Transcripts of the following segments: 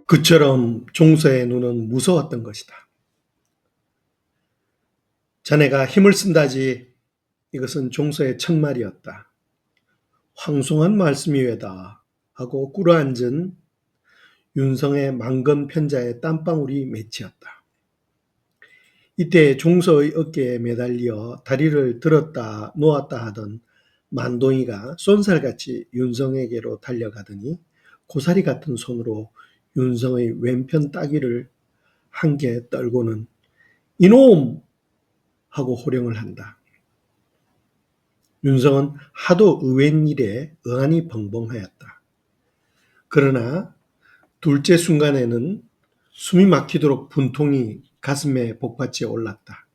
그처럼 종서의 눈은 무서웠던 것이다. 자네가 힘을 쓴다지. 이것은 종서의 첫말이었다. 황송한 말씀이외다 하고 꿇어앉은 윤성의 망건 편자의 땀방울이 맺히었다. 이때 종서의 어깨에 매달려 다리를 들었다 놓았다 하던 만동이가 쏜살같이 윤성에게로 달려가더니 고사리 같은 손으로 윤성의 왼편 따귀를 한 개 떨고는 이놈! 하고 호령을 한다. 윤성은 하도 의외인 일에 어안이 벙벙하였다. 그러나 둘째 순간에는 숨이 막히도록 분통이 가슴에 복받쳐 올랐다.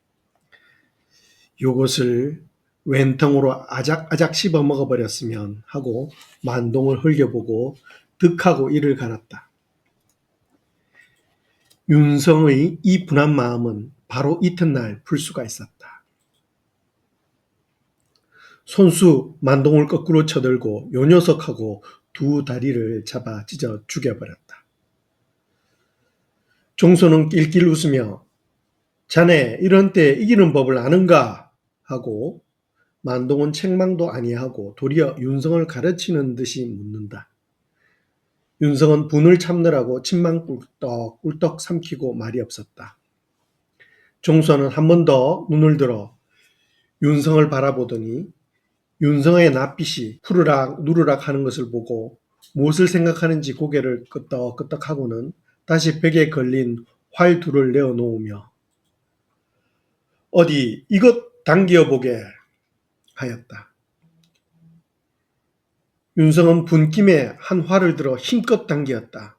요것을 왼통으로 아작아작 씹어 먹어버렸으면 하고 만동을 흘겨보고 득하고 이를 갈았다. 윤성의 이 분한 마음은 바로 이튿날 풀 수가 있었다. 손수 만동을 거꾸로 쳐들고 요 녀석하고 두 다리를 잡아 찢어 죽여버렸다. 종소는 낄낄 웃으며 자네 이런 때 이기는 법을 아는가? 하고 만동은 책망도 아니하고 도리어 윤성을 가르치는 듯이 묻는다. 윤성은 분을 참느라고 침만 꿀떡꿀떡 삼키고 말이 없었다. 종소는 한 번 더 눈을 들어 윤성을 바라보더니 윤성의 낯빛이 푸르락 누르락 하는 것을 보고 무엇을 생각하는지 고개를 끄덕끄덕하고는 다시 벽에 걸린 활 둘을 내어놓으며 어디 이것 당겨보게 하였다. 윤성은 분김에 한 활을 들어 힘껏 당기었다.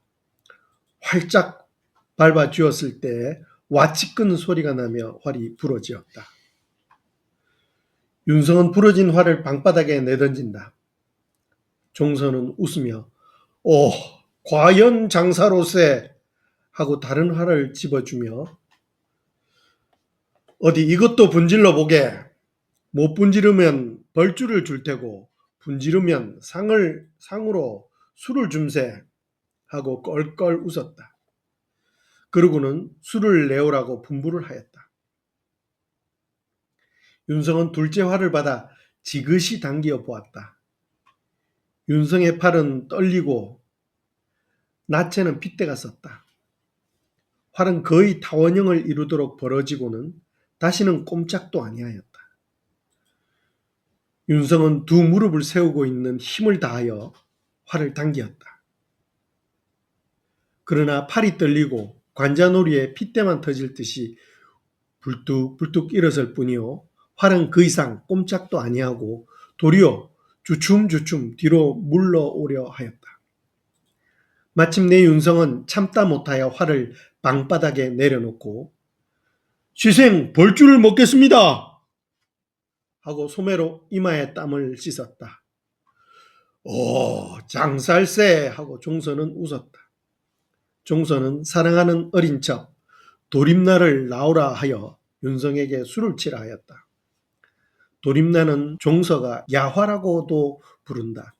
활짝 밟아 쥐었을 때 와치끄는 소리가 나며 활이 부러지었다. 윤성은 부러진 활을 방바닥에 내던진다. 종서는 웃으며 오, 과연 장사로세 하고 다른 활을 집어주며 어디 이것도 분질러 보게. 못 분지르면 벌주를 줄 테고 분지르면 상으로 술을 줌세 하고 껄껄 웃었다. 그러고는 술을 내오라고 분부를 하였다. 윤성은 둘째 활을 받아 지그시 당겨 보았다. 윤성의 팔은 떨리고 나체는 핏대가 썼다. 활은 거의 타원형을 이루도록 벌어지고는 다시는 꼼짝도 아니하였다. 윤성은 두 무릎을 세우고 있는 힘을 다하여 활을 당기었다. 그러나 팔이 떨리고 관자놀이에 핏대만 터질 듯이 불뚝불뚝 일어설 뿐이요. 활은 그 이상 꼼짝도 아니하고 도리어 주춤주춤 뒤로 물러오려 하였다. 마침내 윤성은 참다 못하여 활을 방바닥에 내려놓고 시생 벌주를 먹겠습니다 하고 소매로 이마에 땀을 씻었다. 오, 장살세 하고 종서는 웃었다. 종서는 사랑하는 어린 척 도림나를 나오라 하여 윤성에게 술을 치라 하였다. 도림나는 종서가 야화라고도 부른다.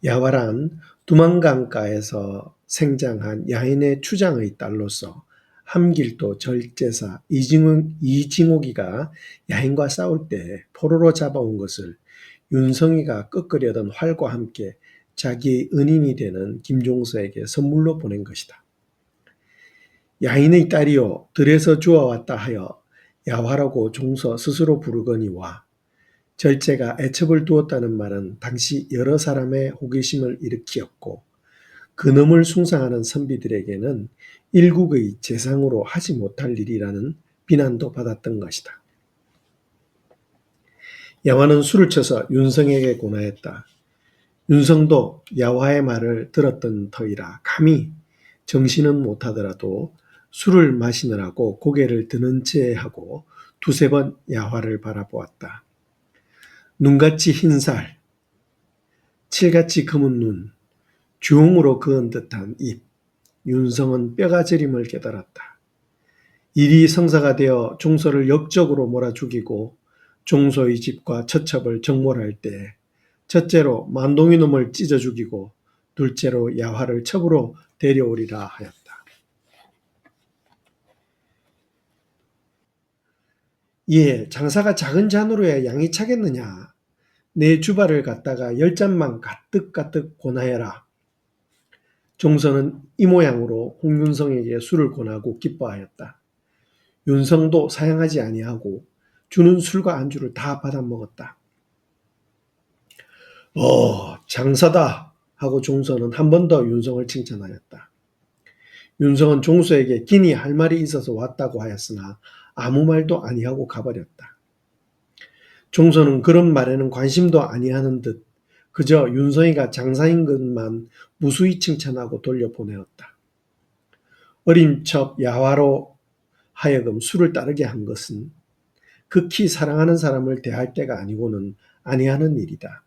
야화란 두만강가에서 생장한 야인의 추장의 딸로서 함길도 절제사 이징옥이가 야인과 싸울 때 포로로 잡아온 것을 윤성이가 꺾으려던 활과 함께 자기의 은인이 되는 김종서에게 선물로 보낸 것이다. 야인의 딸이요 들에서 주워왔다 하여 야화라고 종서 스스로 부르거니와 절제가 애첩을 두었다는 말은 당시 여러 사람의 호기심을 일으키었고 그놈을 숭상하는 선비들에게는 일국의 재상으로 하지 못할 일이라는 비난도 받았던 것이다. 야화는 술을 쳐서 윤성에게 권하였다. 윤성도 야화의 말을 들었던 터이라 감히 정신은 못하더라도 술을 마시느라고 고개를 드는 채 하고 두세 번 야화를 바라보았다. 눈같이 흰살, 칠같이 검은 눈, 주홍으로 그은 듯한 입, 윤성은 뼈가 저림을 깨달았다. 일이 성사가 되어 종서를 역적으로 몰아 죽이고 종소의 집과 처첩을 정몰할 때 첫째로 만동이 놈을 찢어 죽이고 둘째로 야화를 첩으로 데려오리라 하였다. 예, 장사가 작은 잔으로야 양이 차겠느냐. 내 주발을 갖다가 10잔만 가득가득 권하여라. 종선은 이 모양으로 홍윤성에게 술을 권하고 기뻐하였다. 윤성도 사양하지 아니하고 주는 술과 안주를 다 받아먹었다. 장사다 하고 종선은 한 번 더 윤성을 칭찬하였다. 윤성은 종소에게 긴히 할 말이 있어서 왔다고 하였으나 아무 말도 아니하고 가버렸다. 종선은 그런 말에는 관심도 아니하는 듯 그저 윤성이가 장사인 것만 무수히 칭찬하고 돌려보내었다. 어린 첩 야화로 하여금 술을 따르게 한 것은 극히 사랑하는 사람을 대할 때가 아니고는 아니하는 일이다.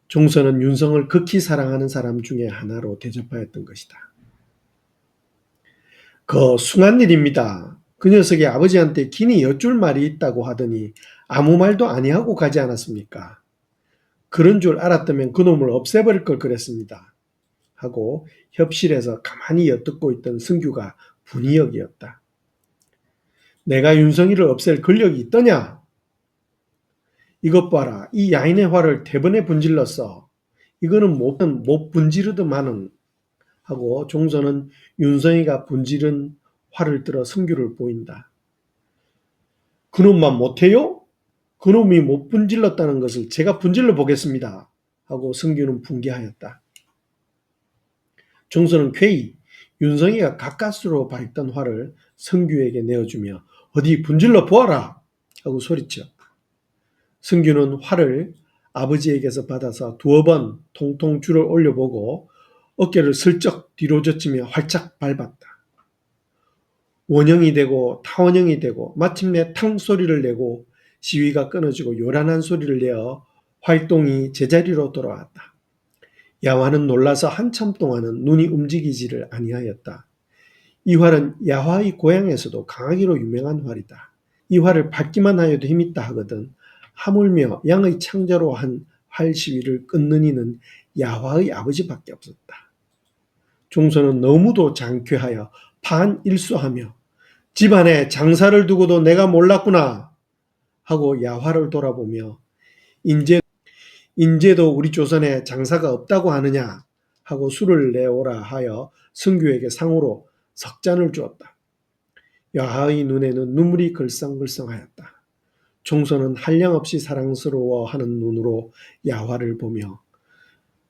종선은 윤성을 극히 사랑하는 사람 중에 하나로 대접하였던 것이다. 그 숭한 일입니다. 그 녀석이 아버지한테 긴히 여쭐 말이 있다고 하더니 아무 말도 아니하고 가지 않았습니까? 그런 줄 알았다면 그놈을 없애버릴 걸 그랬습니다. 하고 협실에서 가만히 엿듣고 있던 승규가 분이 여기었다. 내가 윤성이를 없앨 권력이 있더냐? 이것 봐라. 이 야인의 화를 대번에 분질렀어. 이거는 못 분지르더만은 하고 종선은 윤성이가 분지른 화를 들어 승규를 보인다. 그놈만 못해요? 그놈이 못 분질렀다는 것을 제가 분질러 보겠습니다. 하고 승규는 분개하였다. 종선은 쾌히 윤성이가 가까스로 밝던 화를 승규에게 내어주며 어디 분질러 보아라 하고 소리쳤다. 승규는 활을 아버지에게서 받아서 두어 번 통통 줄을 올려보고 어깨를 슬쩍 뒤로 젖히며 활짝 밟았다. 원형이 되고 타원형이 되고 마침내 탕 소리를 내고 시위가 끊어지고 요란한 소리를 내어 활동이 제자리로 돌아왔다. 야화는 놀라서 한참 동안은 눈이 움직이지를 아니하였다. 이 활은 야화의 고향에서도 강하기로 유명한 활이다. 이 활을 밟기만 하여도 힘있다 하거든 하물며 양의 창자로 한 활 시위를 끊는 이는 야화의 아버지밖에 없었다. 종선은 너무도 장쾌하여 반일수하며 집안에 장사를 두고도 내가 몰랐구나 하고 야화를 돌아보며 인제도 우리 조선에 장사가 없다고 하느냐 하고 술을 내오라 하여 승규에게 상으로 석 잔을 주었다. 야화의 눈에는 눈물이 글썽글썽하였다. 종선은 한량없이 사랑스러워하는 눈으로 야화를 보며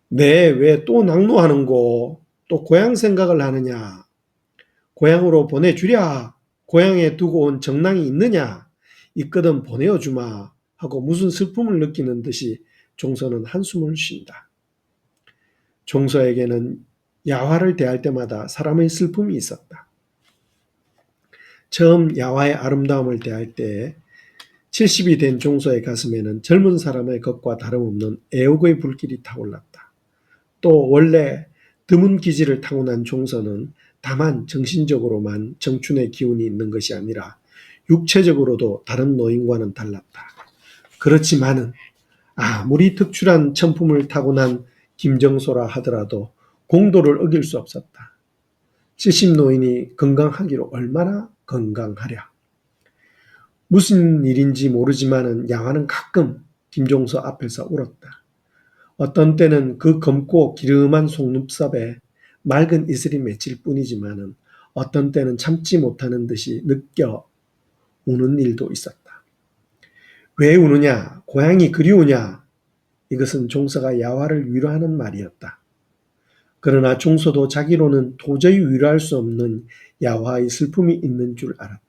네, 왜 또 낙노하는고? 또 고향 생각을 하느냐? 고향으로 보내주랴? 고향에 두고 온 정랑이 있느냐? 있거든 보내어주마 하고 무슨 슬픔을 느끼는 듯이 종선은 한숨을 쉰다. 종서에게는 야화를 대할 때마다 사람의 슬픔이 있었다. 처음 야화의 아름다움을 대할 때에 70이 된 종서의 가슴에는 젊은 사람의 것과 다름없는 애욕의 불길이 타올랐다. 또 원래 드문 기질을 타고난 종서는 다만 정신적으로만 정춘의 기운이 있는 것이 아니라 육체적으로도 다른 노인과는 달랐다. 그렇지만은 아무리 특출한 천품을 타고난 김정소라 하더라도 공도를 어길 수 없었다. 70 노인이 건강하기로 얼마나 건강하랴. 무슨 일인지 모르지만은 야화는 가끔 김종서 앞에서 울었다. 어떤 때는 그 검고 기름한 속눈썹에 맑은 이슬이 맺힐 뿐이지만은 어떤 때는 참지 못하는 듯이 느껴 우는 일도 있었다. 왜 우느냐? 고향이 그리우냐? 이것은 종서가 야화를 위로하는 말이었다. 그러나 종서도 자기로는 도저히 위로할 수 없는 야화의 슬픔이 있는 줄 알았다.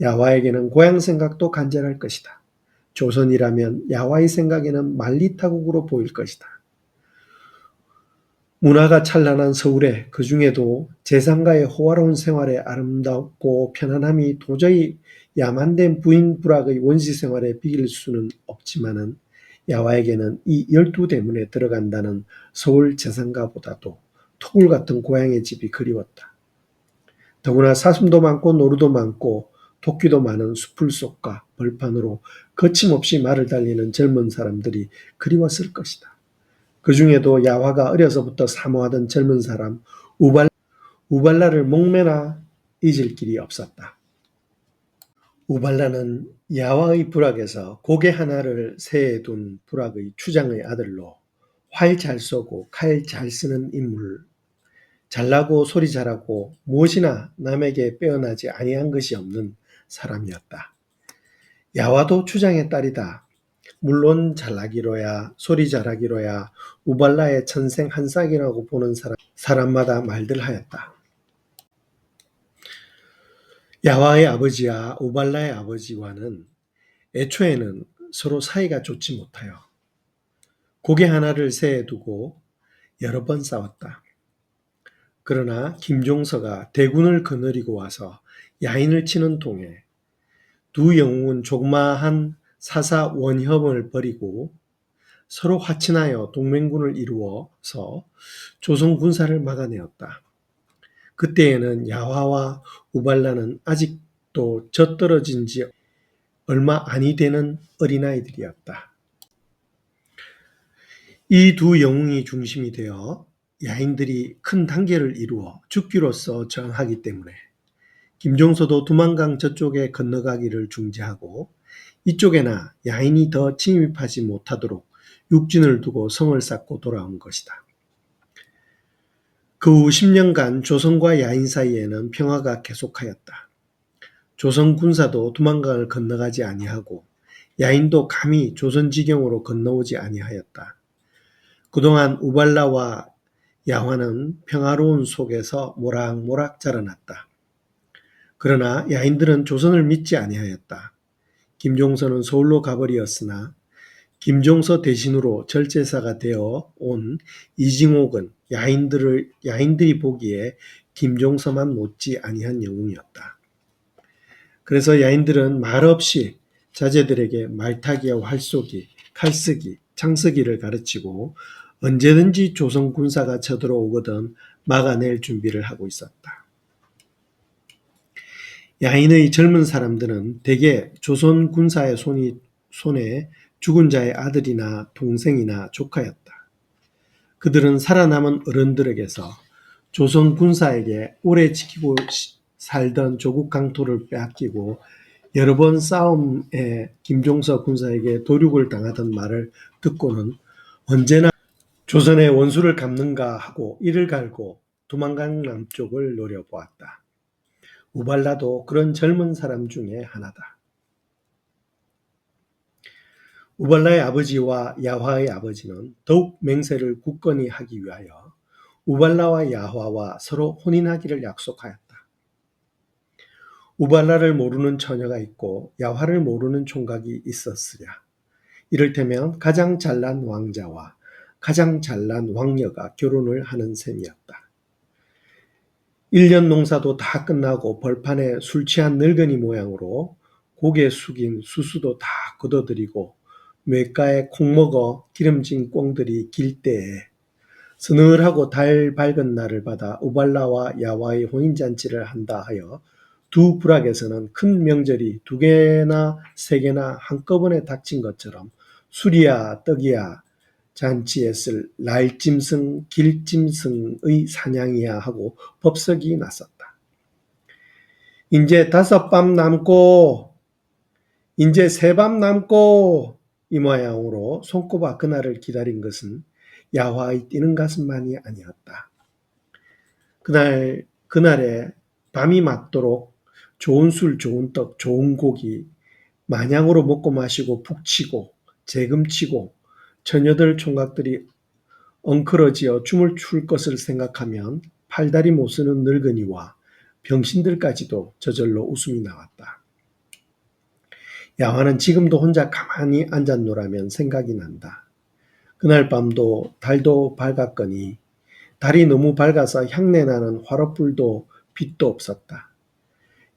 야화에게는 고향 생각도 간절할 것이다. 조선이라면 야화의 생각에는 만리타국으로 보일 것이다. 문화가 찬란한 서울에 그 중에도 재상가의 호화로운 생활에 아름답고 편안함이 도저히 야만된 부인 불악의 원시 생활에 비길 수는 없지만은 야화에게는 이 12대문에 들어간다는 서울 재상가보다도 토굴 같은 고향의 집이 그리웠다. 더구나 사슴도 많고 노루도 많고 토끼도 많은 수풀 속과 벌판으로 거침없이 말을 달리는 젊은 사람들이 그리웠을 것이다. 그 중에도 야화가 어려서부터 사모하던 젊은 사람 우발라를 목매나 잊을 길이 없었다. 우발라는 야와의 부락에서 고개 하나를 새에 둔 부락의 추장의 아들로 활 잘 쏘고 칼 잘 쓰는 인물, 잘나고 소리 잘하고 무엇이나 남에게 빼어나지 아니한 것이 없는 사람이었다. 야와도 추장의 딸이다. 물론 잘나기로야 소리 잘하기로야 우발라의 천생 한 쌍이라고 보는 사람마다 말들 하였다. 야와의 아버지와 우발라의 아버지와는 애초에는 서로 사이가 좋지 못하여 고개 하나를 새에 두고 여러 번 싸웠다. 그러나 김종서가 대군을 거느리고 와서 야인을 치는 동에 두 영웅은 조그마한 사사 원협을 벌이고 서로 화친하여 동맹군을 이루어서 조선 군사를 막아내었다. 그때에는 야화와 우발라는 아직도 젖떨어진 지 얼마 아니 되는 어린아이들이었다. 이 두 영웅이 중심이 되어 야인들이 큰 단계를 이루어 죽기로써 저항하기 때문에 김종서도 두만강 저쪽에 건너가기를 중지하고 이쪽에나 야인이 더 침입하지 못하도록 육진을 두고 성을 쌓고 돌아온 것이다. 그 후 10년간 조선과 야인 사이에는 평화가 계속하였다. 조선 군사도 두만강을 건너가지 아니하고 야인도 감히 조선 지경으로 건너오지 아니하였다. 그동안 우발라와 야화는 평화로운 속에서 모락모락 자라났다. 그러나 야인들은 조선을 믿지 아니하였다. 김종서는 서울로 가버리었으나 김종서 대신으로 절제사가 되어 온 이징옥은 야인들이 보기에 김종서만 못지 아니한 영웅이었다. 그래서 야인들은 말없이 자제들에게 말타기와 활쏘기, 칼쓰기, 창쓰기를 가르치고 언제든지 조선 군사가 쳐들어오거든 막아낼 준비를 하고 있었다. 야인의 젊은 사람들은 대개 조선 군사의 손에 죽은 자의 아들이나 동생이나 조카였다. 그들은 살아남은 어른들에게서 조선 군사에게 오래 지키고 살던 조국 강토를 빼앗기고 여러 번 싸움에 김종서 군사에게 도륙을 당하던 말을 듣고는 언제나 조선의 원수를 갚는가 하고 이를 갈고 두만강 남쪽을 노려보았다. 우발라도 그런 젊은 사람 중에 하나다. 우발라의 아버지와 야화의 아버지는 더욱 맹세를 굳건히 하기 위하여 우발라와 야화와 서로 혼인하기를 약속하였다. 우발라를 모르는 처녀가 있고 야화를 모르는 총각이 있었으랴. 이를테면 가장 잘난 왕자와 가장 잘난 왕녀가 결혼을 하는 셈이었다. 1년 농사도 다 끝나고 벌판에 술 취한 늙은이 모양으로 고개 숙인 수수도 다 걷어들이고 냇가에 콩 먹어 기름진 꽁들이 길 때에 서늘하고 달 밝은 날을 받아 우발라와 야와의 혼인잔치를 한다 하여 두 부락에서는 큰 명절이 2개나 3개나 한꺼번에 닥친 것처럼 술이야 떡이야 잔치에 쓸 날짐승 길짐승의 사냥이야 하고 법석이 났었다. 인제 5밤 남고 인제 3밤 남고 이 모양으로 손꼽아 그날을 기다린 것은 야화의 뛰는 가슴만이 아니었다. 그날에 밤이 맞도록 좋은 술, 좋은 떡, 좋은 고기 마냥으로 먹고 마시고 푹 치고 재금치고 처녀들 총각들이 엉클어지어 춤을 출 것을 생각하면 팔다리 못 쓰는 늙은이와 병신들까지도 저절로 웃음이 나왔다. 야화는 지금도 혼자 가만히 앉았노라면 생각이 난다. 그날 밤도 달도 밝았거니 달이 너무 밝아서 향내나는 화롯불도 빛도 없었다.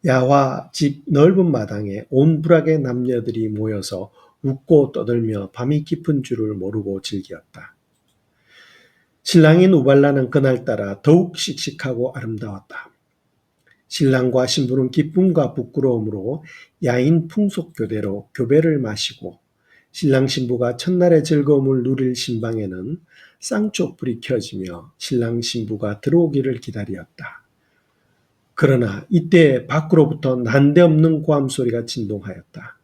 야화 집 넓은 마당에 온 부락의 남녀들이 모여서 웃고 떠들며 밤이 깊은 줄을 모르고 즐기었다. 신랑인 우발라는 그날따라 더욱 씩씩하고 아름다웠다. 신랑과 신부는 기쁨과 부끄러움으로 야인 풍속 교대로 교배를 마시고 신랑 신부가 첫날의 즐거움을 누릴 신방에는 쌍쪽불이 켜지며 신랑 신부가 들어오기를 기다렸다. 그러나 이때 밖으로부터 난데없는 고함 소리가 진동하였다.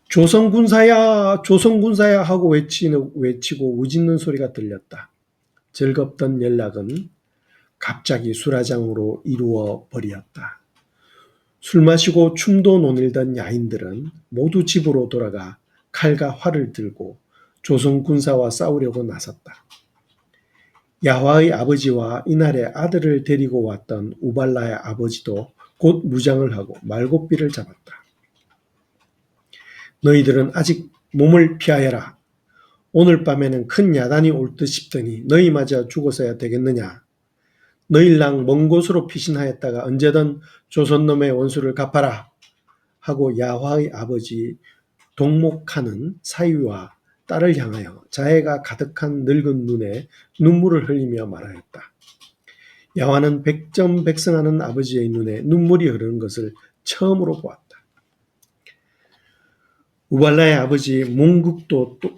조선군사야, 조선군사야 하고 외치고 우짖는 소리가 들렸다. 즐겁던 연락은 갑자기 수라장으로 이루어 버렸다. 술 마시고 춤도 노늘던 야인들은 모두 집으로 돌아가 칼과 활을 들고 조선 군사와 싸우려고 나섰다. 야화의 아버지와 이날에 아들을 데리고 왔던 우발라의 아버지도 곧 무장을 하고 말고삐를 잡았다. 너희들은 아직 몸을 피하여라. 오늘 밤에는 큰 야단이 올 듯 싶더니 너희마저 죽어서야 되겠느냐. 너희랑 먼 곳으로 피신하였다가 언제든 조선놈의 원수를 갚아라 하고 야화의 아버지 동목하는 사위와 딸을 향하여 자애가 가득한 늙은 눈에 눈물을 흘리며 말하였다. 야화는 백전백승하는 아버지의 눈에 눈물이 흐르는 것을 처음으로 보았다. 우발라의 아버지 몽국도도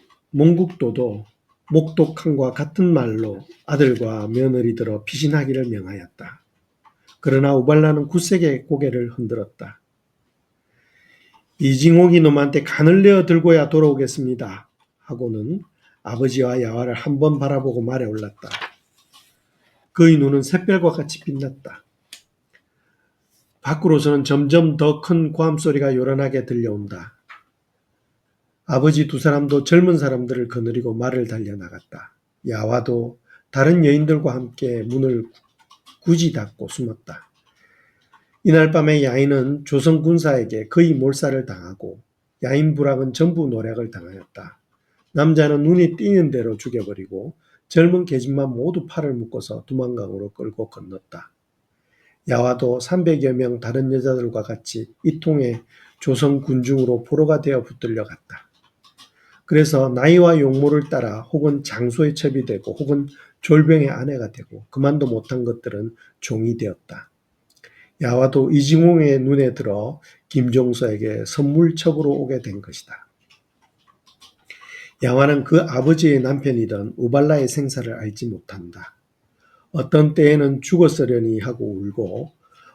목독한과 같은 말로 아들과 며느리들어 피신하기를 명하였다. 그러나 우발라는 굳세게 고개를 흔들었다. 이징옥이 놈한테 간을 내어 들고야 돌아오겠습니다. 하고는 아버지와 야화를 한번 바라보고 말에 올랐다. 그의 눈은 샛별과 같이 빛났다. 밖으로서는 점점 더 큰 고함소리가 요란하게 들려온다. 아버지 두 사람도 젊은 사람들을 거느리고 말을 달려나갔다. 야화도 다른 여인들과 함께 문을 굳이 닫고 숨었다. 이날 밤에 야인은 조선 군사에게 거의 몰살을 당하고 야인 부락은 전부 노략을 당하였다. 남자는 눈이 띄는 대로 죽여버리고 젊은 계집만 모두 팔을 묶어서 두만강으로 끌고 건넜다. 야화도 300여 명 다른 여자들과 같이 이 통에 조선 군중으로 포로가 되어 붙들려 갔다. 그래서 나이와 용모를 따라 혹은 장소에 첩이되고 혹은 졸병의 아내가 되고 그만도 못한 것들은 종이 되었다. 야화도 이징홍의 눈에 들어 김종서에게 선물첩으로 오게 된 것이다. 야화는 그 아버지의 남편이던 우발라의 생사를 알지 못한다. 어떤 때에는 죽었으려니 하고 울고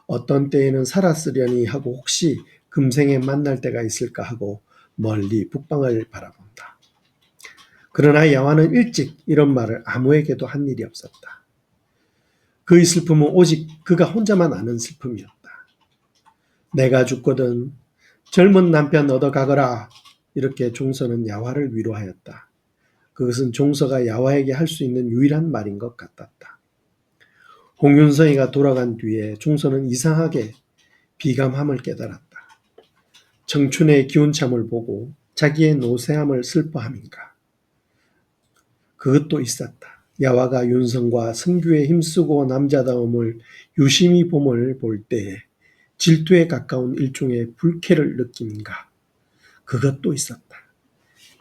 어떤 때에는 살았으려니 하고 혹시 금생에 만날 때가 있을까 하고 멀리 북방을 바라본다. 그러나 야화는 일찍 이런 말을 아무에게도 한 일이 없었다. 그의 슬픔은 오직 그가 혼자만 아는 슬픔이었다. 내가 죽거든 젊은 남편 얻어가거라. 이렇게 종서는 야화를 위로하였다. 그것은 종서가 야화에게 할 수 있는 유일한 말인 것 같았다. 홍윤성이가 돌아간 뒤에 종서는 이상하게 비감함을 깨달았다. 청춘의 기운참을 보고 자기의 노쇠함을 슬퍼함인가. 그것도 있었다. 야화가 윤성과 성규에 힘쓰고 남자다움을 유심히 봄을 볼 때에 질투에 가까운 일종의 불쾌를 느낌인가. 그것도 있었다.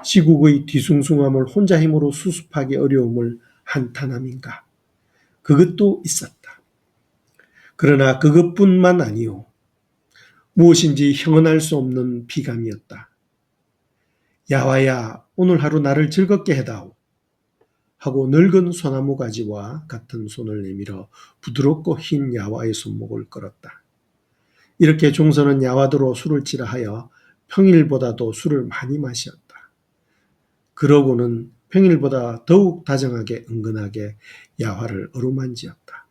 시국의 뒤숭숭함을 혼자 힘으로 수습하기 어려움을 한탄함인가. 그것도 있었다. 그러나 그것뿐만 아니오. 무엇인지 형언할 수 없는 비감이었다. 야화야, 오늘 하루 나를 즐겁게 해다오. 하고 늙은 소나무 가지와 같은 손을 내밀어 부드럽고 흰 야화의 손목을 끌었다. 이렇게 종서는 야화도로 술을 치라하여 평일보다도 술을 많이 마셨다. 그러고는 평일보다 더욱 다정하게 은근하게 야화를 어루만지었다.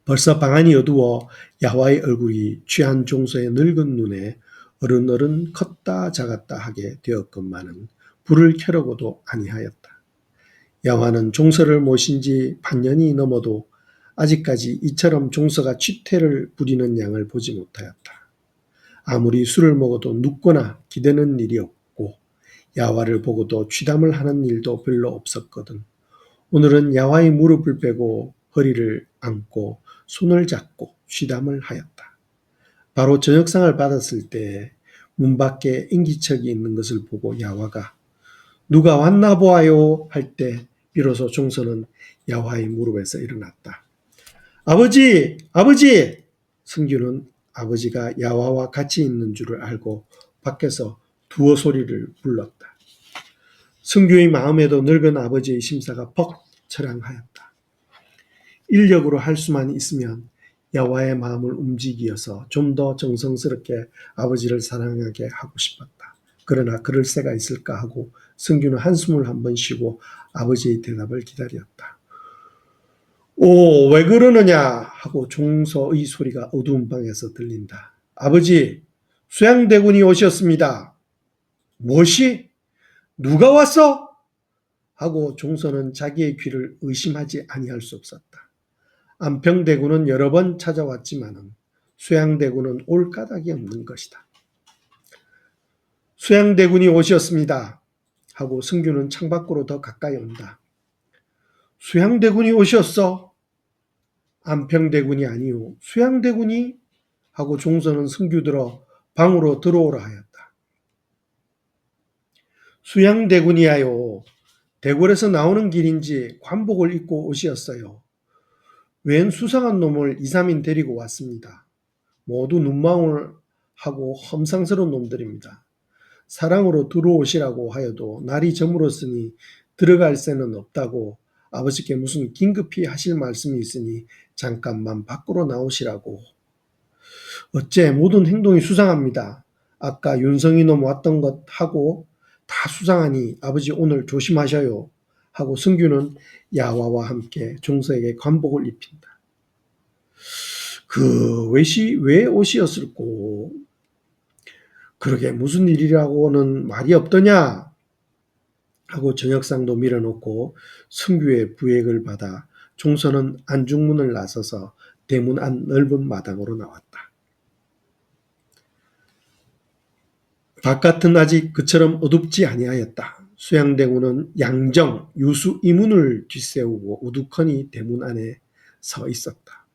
벌써 방안이 어두워 야화의 얼굴이 취한 종서의 늙은 눈에 어른어른 컸다 작았다 하게 되었건만은 불을 켜려고도 아니하였다. 야화는 종서를 모신 지 반년이 넘어도 아직까지 이처럼 종서가 취태를 부리는 양을 보지 못하였다. 아무리 술을 먹어도 눕거나 기대는 일이 없고 야화를 보고도 취담을 하는 일도 별로 없었거든. 오늘은 야화의 무릎을 빼고 허리를 안고 손을 잡고 취담을 하였다. 바로 저녁상을 받았을 때 문 밖에 인기척이 있는 것을 보고 야화가 누가 왔나 보아요 할 때 비로소 종서는 야화의 무릎에서 일어났다. 아버지! 아버지! 성규는 아버지가 야화와 같이 있는 줄을 알고 밖에서 두어 소리를 불렀다. 성규의 마음에도 늙은 아버지의 심사가 벅 처량하였다. 인력으로 할 수만 있으면 여호와의 마음을 움직이어서 좀 더 정성스럽게 아버지를 사랑하게 하고 싶었다. 그러나 그럴 새가 있을까 하고 승규는 한숨을 한번 쉬고 아버지의 대답을 기다렸다. 오, 왜 그러느냐 하고 종서의 소리가 어두운 방에서 들린다. 아버지, 수양대군이 오셨습니다. 무엇이? 누가 왔어? 하고 종서는 자기의 귀를 의심하지 아니할 수 없었다. 안평대군은 여러 번 찾아왔지만 수양대군은 올 까닭이 없는 것이다. 수양대군이 오셨습니다. 하고 승규는 창밖으로 더 가까이 온다. 수양대군이 오셨어? 안평대군이 아니오. 수양대군이? 하고 종서는 승규들어 방으로 들어오라 하였다. 수양대군이야요. 대궐에서 나오는 길인지 관복을 입고 오시었어요. 웬 수상한 놈을 2, 3인 데리고 왔습니다. 모두 눈망울 하고 험상스러운 놈들입니다. 사랑으로 들어오시라고 하여도 날이 저물었으니 들어갈 새는 없다고 아버지께 무슨 긴급히 하실 말씀이 있으니 잠깐만 밖으로 나오시라고. 어째 모든 행동이 수상합니다. 아까 윤성이 놈 왔던 것 하고 다 수상하니 아버지 오늘 조심하셔요. 하고 승규는 야와와 함께 종서에게 관복을 입힌다. 그 왜 옷이었을꼬? 그러게 무슨 일이라고는 말이 없더냐? 하고 저녁상도 밀어놓고 승규의 부액을 받아 종서는 안중문을 나서서 대문 안 넓은 마당으로 나왔다. 바깥은 아직 그처럼 어둡지 아니하였다. 수양대군은 양정, 유수 이문을 뒤세우고 우두커니 대문 안에 서 있었다.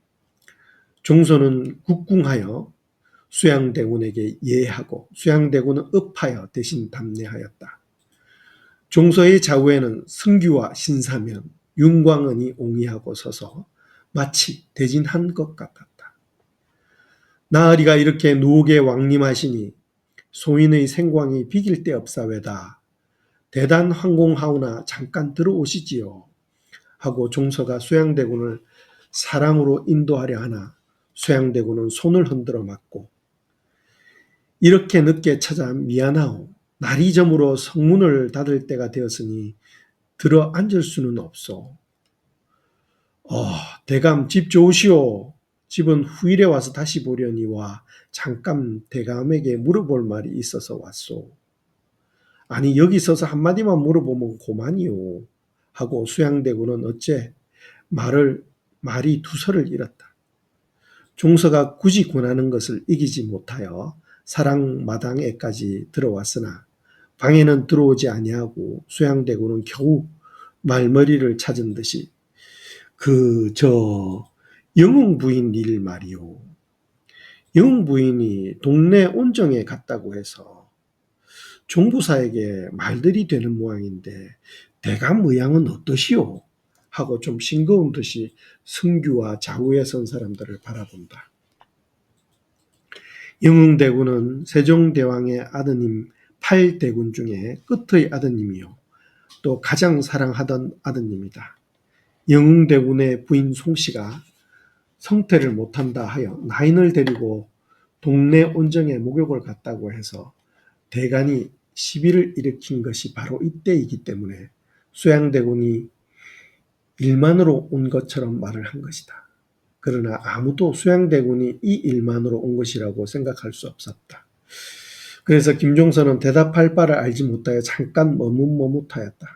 종서는 국궁하여 수양대군에게 예하고 수양대군은 읍하여 대신 답례하였다. 종서의 좌우에는 승규와 신사면, 윤광은이 옹이하고 서서 마치 대진한 것 같았다. 나으리가 이렇게 노옥에 왕림하시니 소인의 생광이 비길 데 없사외다. 대단 황공하오나 잠깐 들어오시지요. 하고 종서가 수양대군을 사랑으로 인도하려 하나 수양대군은 손을 흔들어 막고 이렇게 늦게 찾아 미안하오. 날이 저물어 성문을 닫을 때가 되었으니 들어 앉을 수는 없소. 대감 집 좋으시오. 집은 후일에 와서 다시 보려니와 잠깐 대감에게 물어볼 말이 있어서 왔소. 아니 여기 서서 한마디만 물어보면 고만이오. 하고 수양대군은 어째 말이 두서를 잃었다. 종서가 굳이 권하는 것을 이기지 못하여 사랑마당에까지 들어왔으나 방에는 들어오지 아니하고 수양대군은 겨우 말머리를 찾은 듯이 영웅 부인 일 말이오. 영웅 부인이 동네 온정에 갔다고 해서 종부사에게 말들이 되는 모양인데 대감 의향은 어떠시오? 하고 좀 싱거운 듯이 승규와 좌우에 선 사람들을 바라본다. 영흥대군은 세종대왕의 아드님 8대군 중에 끝의 아드님이요. 또 가장 사랑하던 아드님이다. 영흥대군의 부인 송씨가 성태를 못한다 하여 나인을 데리고 동네 온정에 목욕을 갔다고 해서 대간이 시비를 일으킨 것이 바로 이때이기 때문에 수양대군이 일만으로 온 것처럼 말을 한 것이다. 그러나 아무도 수양대군이 이 일만으로 온 것이라고 생각할 수 없었다. 그래서 김종서는 대답할 바를 알지 못하여 잠깐 머뭇머뭇하였다.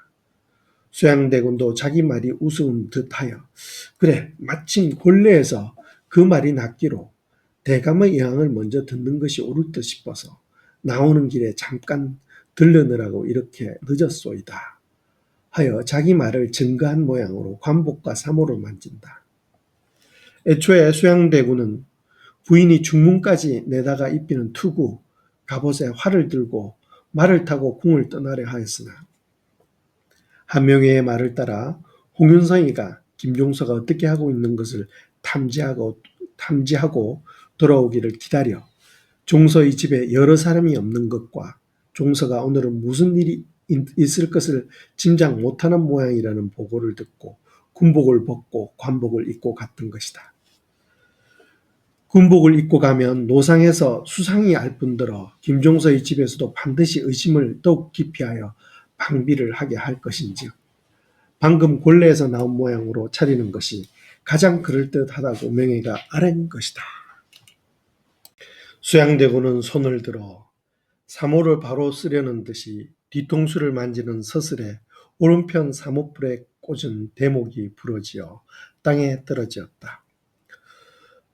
수양대군도 자기 말이 우스운 듯하여 그래 마침 본래에서 그 말이 낫기로 대감의 이항을 먼저 듣는 것이 옳을 듯 싶어서 나오는 길에 잠깐 들르느라고 이렇게 늦었소이다 하여 자기 말을 증거한 모양으로 관복과 사모를 만진다. 애초에 수양대군은 부인이 중문까지 내다가 입히는 투구 갑옷에 활을 들고 말을 타고 궁을 떠나려 하였으나 한명회의 말을 따라 홍윤성이가 김종서가 어떻게 하고 있는 것을 탐지하고 돌아오기를 기다려 종서의 집에 여러 사람이 없는 것과 종서가 오늘은 무슨 일이 있을 것을 짐작 못하는 모양이라는 보고를 듣고 군복을 벗고 관복을 입고 갔던 것이다. 군복을 입고 가면 노상에서 수상이 알 뿐더러 김종서의 집에서도 반드시 의심을 더욱 기피하여 방비를 하게 할 것인즉 방금 본래에서 나온 모양으로 차리는 것이 가장 그럴듯하다고 명예가 아랜 것이다. 수양대군은 손을 들어 사모를 바로 쓰려는 듯이 뒤통수를 만지는 서슬에 오른편 사모뿔에 꽂은 대목이 부러지어 땅에 떨어지었다.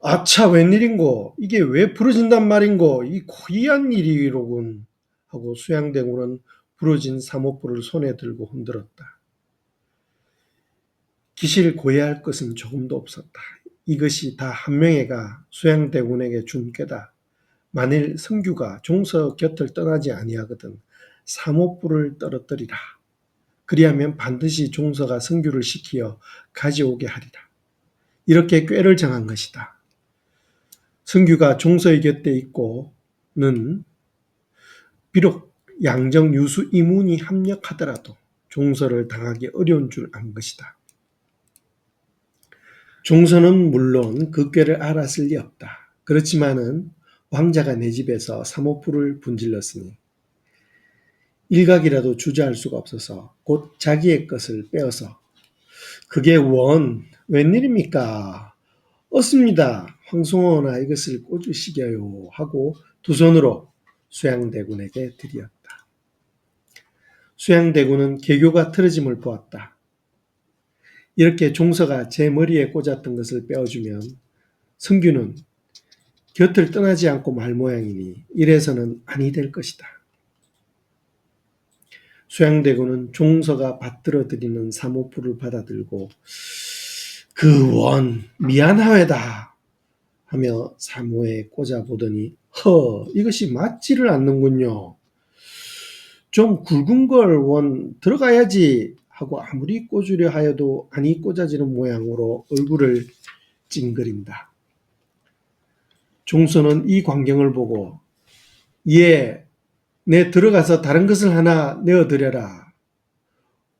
아차, 웬일인고? 이게 왜 부러진단 말인고? 이 고이한 일이로군. 하고 수양대군은 부러진 사모뿔을 손에 들고 흔들었다. 기실 고해할 것은 조금도 없었다. 이것이 다 한명회가 수양대군에게 준 꾀다. 만일 성규가 종서 곁을 떠나지 아니하거든 사모뿔을 떨어뜨리라. 그리하면 반드시 종서가 성규를 시키어 가져오게 하리라. 이렇게 꾀를 정한 것이다. 성규가 종서의 곁에 있고는 비록 양정 유수 이문이 합력하더라도 종서를 당하기 어려운 줄 안 것이다. 종서는 물론 그 꾀를 알았을 리 없다. 그렇지만은 왕자가 내 집에서 사모뿔을 분질렀으니 일각이라도 주저할 수가 없어서 곧 자기의 것을 빼어서 그게 웬일입니까? 없습니다. 황송원아 이것을 꽂으시게요 하고 두 손으로 수양대군에게 드렸다. 수양대군은 개교가 틀어짐을 보았다. 이렇게 종서가 제 머리에 꽂았던 것을 빼어주면 성규는 곁을 떠나지 않고 말 모양이니 이래서는 아니 될 것이다. 수양대군은 종서가 받들어 드리는 사모뿔을 받아들고 그 원 미안하외다 하며 사모에 꽂아보더니 이것이 맞지를 않는군요. 좀 굵은 걸 원 들어가야지 하고 아무리 꽂으려 하여도 아니 꽂아지는 모양으로 얼굴을 찡그린다. 종서는 이 광경을 보고 내 들어가서 다른 것을 하나 내어드려라.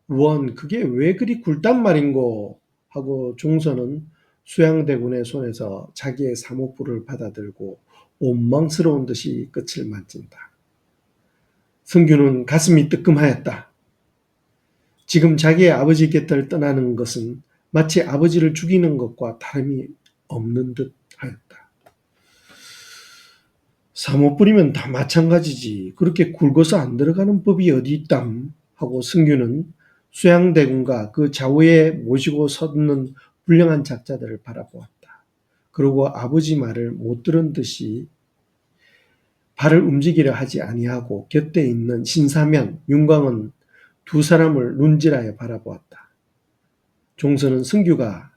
원 그게 왜 그리 굵단 말인고 하고 종서는 수양대군의 손에서 자기의 사모뿔을 받아들고 원망스러운 듯이 끝을 만진다. 성규는 가슴이 뜨끔하였다. 지금 자기의 아버지 곁을 떠나는 것은 마치 아버지를 죽이는 것과 다름이 없는 듯 하였다. 사모뿔이면 다 마찬가지지. 그렇게 굵어서 안 들어가는 법이 어디 있담 하고 성규는 수양대군과 그 좌우에 모시고 섰는 불량한 작자들을 바라보았다. 그리고 아버지 말을 못 들은 듯이 발을 움직이려 하지 아니하고 곁에 있는 신사면, 윤광은 두 사람을 눈질하여 바라보았다. 종서는 성규가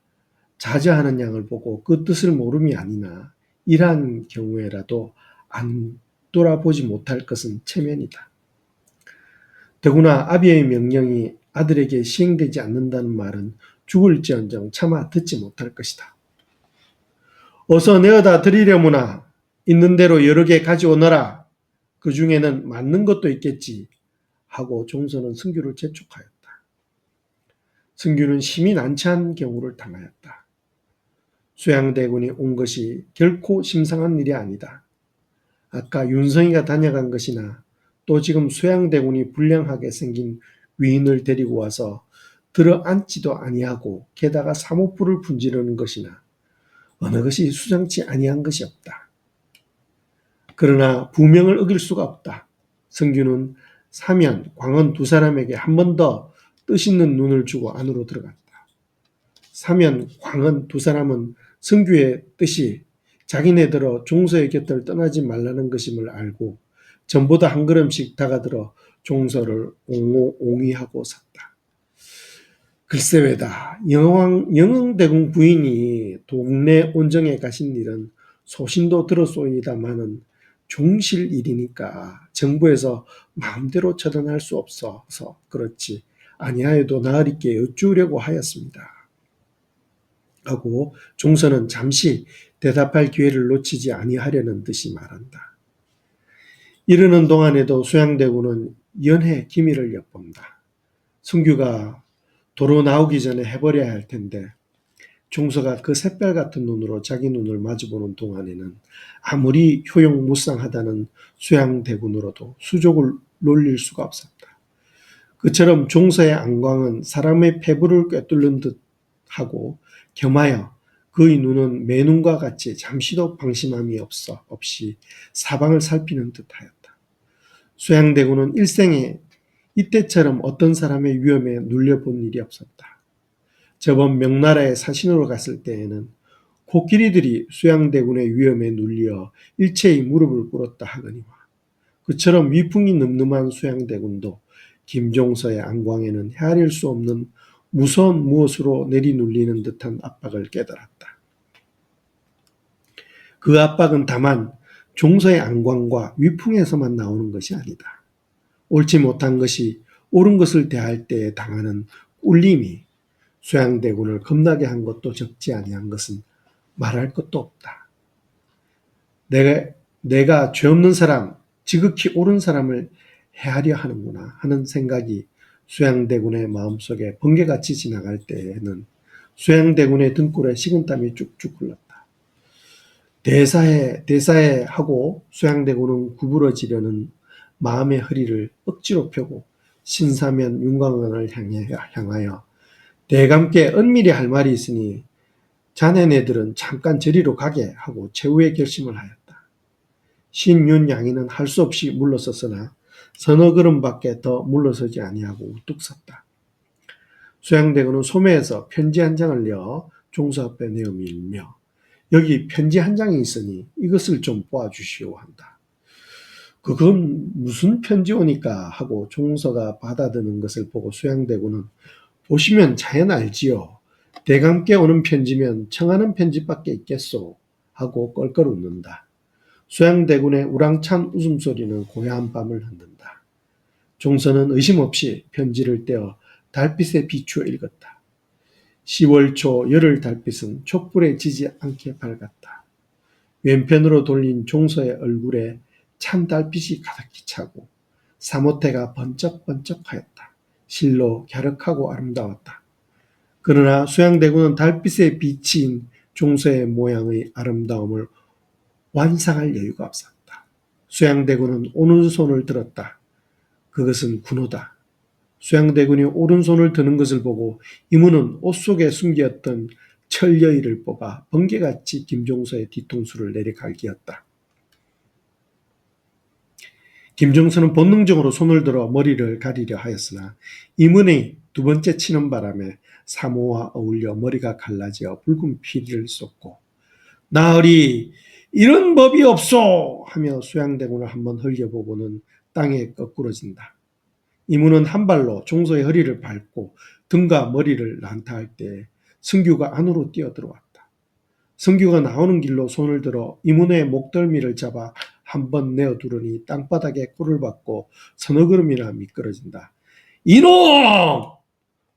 자저하는 양을 보고 그 뜻을 모름이 아니나 이러한 경우에라도 안 돌아보지 못할 것은 체면이다. 더구나 아비의 명령이 아들에게 시행되지 않는다는 말은 죽을지언정 차마 듣지 못할 것이다. 어서 내어다 드리려무나 있는 대로 여러 개 가져오너라. 그 중에는 맞는 것도 있겠지 하고 종서는 성규를 재촉하였다. 성규는 심히 난처한 경우를 당하였다. 수양대군이 온 것이 결코 심상한 일이 아니다. 아까 윤성이가 다녀간 것이나 또 지금 수양대군이 불량하게 생긴 위인을 데리고 와서 들어앉지도 아니하고 게다가 사모뿔을 분지르는 것이나 어느 것이 수상치 아니한 것이 없다. 그러나 부명을 어길 수가 없다. 성규는 사면, 광원 두 사람에게 한 번 더 뜻있는 눈을 주고 안으로 들어갔다. 사면, 광원 두 사람은 성규의 뜻이 자기네들어 종서의 곁을 떠나지 말라는 것임을 알고 전보다 한 걸음씩 다가들어 종서를 옹위하고 섰다. 글쎄외다. 영흥대궁 부인이 동네 온정에 가신 일은 소신도 들었소이다마는 종실 일이니까 정부에서 마음대로 처단할 수 없어서 그렇지 아니하여도 나으리께 여쭈려고 하였습니다. 하고 종서는 잠시 대답할 기회를 놓치지 아니하려는 듯이 말한다. 이르는 동안에도 수양대군은 연해 기미를 엿본다. 성규가 도로 나오기 전에 해버려야 할 텐데 종서가 그 새별같은 눈으로 자기 눈을 마주보는 동안에는 아무리 효용무쌍하다는 수양대군으로도 수족을 놀릴 수가 없었다. 그처럼 종서의 안광은 사람의 폐부를 꿰뚫는 듯 하고 겸하여 그의 눈은 매눈과 같이 잠시도 방심함이 없이 사방을 살피는 듯하였다. 수양대군은 일생에 이때처럼 어떤 사람의 위험에 눌려본 일이 없었다. 저번 명나라에 사신으로 갔을 때에는 코끼리들이 수양대군의 위험에 눌려 일체의 무릎을 꿇었다 하거니와 그처럼 위풍이 늠름한 수양대군도 김종서의 안광에는 헤아릴 수 없는 무서운 무엇으로 내리눌리는 듯한 압박을 깨달았다. 그 압박은 다만 종서의 안광과 위풍에서만 나오는 것이 아니다. 옳지 못한 것이 옳은 것을 대할 때에 당하는 꿀림이 수양대군을 겁나게 한 것도 적지 아니한 것은 말할 것도 없다. 내가 죄 없는 사람, 지극히 옳은 사람을 헤아려 하는구나 하는 생각이 수양대군의 마음속에 번개같이 지나갈 때에는 수양대군의 등골에 식은땀이 쭉쭉 흘렀다. 대사해 하고 수양대군은 구부러지려는 마음의 허리를 억지로 펴고 신사면 윤광원을 향하여 대감께 은밀히 할 말이 있으니 자네네들은 잠깐 저리로 가게 하고 최후의 결심을 하였다. 신윤 양이는 할 수 없이 물러섰으나 서너 걸음밖에 더 물러서지 아니하고 우뚝 섰다. 수양대군은 소매에서 편지 한 장을 내어 종서 앞에 내어 밀며 여기 편지 한 장이 있으니 이것을 좀 보아주시오 한다. 그건 무슨 편지오니까 하고 종서가 받아드는 것을 보고 수양대군은 보시면 자연 알지요. 대감께 오는 편지면 청하는 편지밖에 있겠소 하고 껄껄 웃는다. 수양대군의 우랑찬 웃음소리는 고요한 밤을 흔든다. 종서는 의심 없이 편지를 떼어 달빛에 비추어 읽었다. 10월 초 열흘 달빛은 촛불에 지지 않게 밝았다. 왼편으로 돌린 종서의 얼굴에 찬 달빛이 가득히 차고 사모태가 번쩍번쩍하였다. 실로 갸륵하고 아름다웠다. 그러나 수양대군은 달빛에 비친 종서의 모양의 아름다움을 완상할 여유가 없었다. 수양대군은 오른손을 들었다. 그것은 군호다. 수양대군이 오른손을 드는 것을 보고 이문은 옷 속에 숨겼던 철여의를 뽑아 번개같이 김종서의 뒤통수를 내리갈기었다. 김종서는 본능적으로 손을 들어 머리를 가리려 하였으나 이문이 두 번째 치는 바람에 사모와 어울려 머리가 갈라져 붉은 피를 쏟고 나으리 이런 법이 없소 하며 수양대군을 한번 흘려보고는 땅에 거꾸러진다. 이문은 한 발로 종서의 허리를 밟고 등과 머리를 난타할 때 승규가 안으로 뛰어들어왔다. 승규가 나오는 길로 손을 들어 이문의 목덜미를 잡아 한번 내어두르니 땅바닥에 꿀을 받고 서너 걸음이나 미끄러진다. 이놈!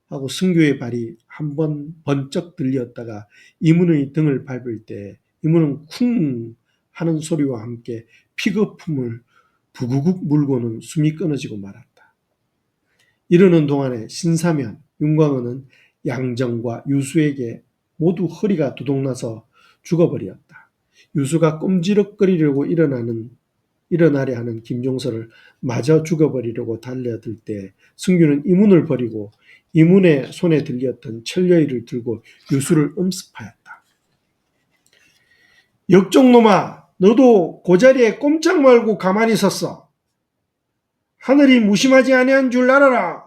하고 승규의 발이 한번 번쩍 들렸다가 이문의 등을 밟을 때 이문은 쿵 하는 소리와 함께 피거품을 부구국 물고는 숨이 끊어지고 말았다. 이러는 동안에 신사면, 윤광은은 양정과 유수에게 모두 허리가 두동나서 죽어버렸다. 유수가 꼼지럭거리려고 일어나려 하는 김종서를 마저 죽어버리려고 달려들 때 승규는 이문을 버리고 이문의 손에 들렸던 철여의를 들고 유수를 음습하였다. 역종놈아, 너도 그 자리에 꼼짝 말고 가만히 섰어. 하늘이 무심하지 아니한 줄 알아라.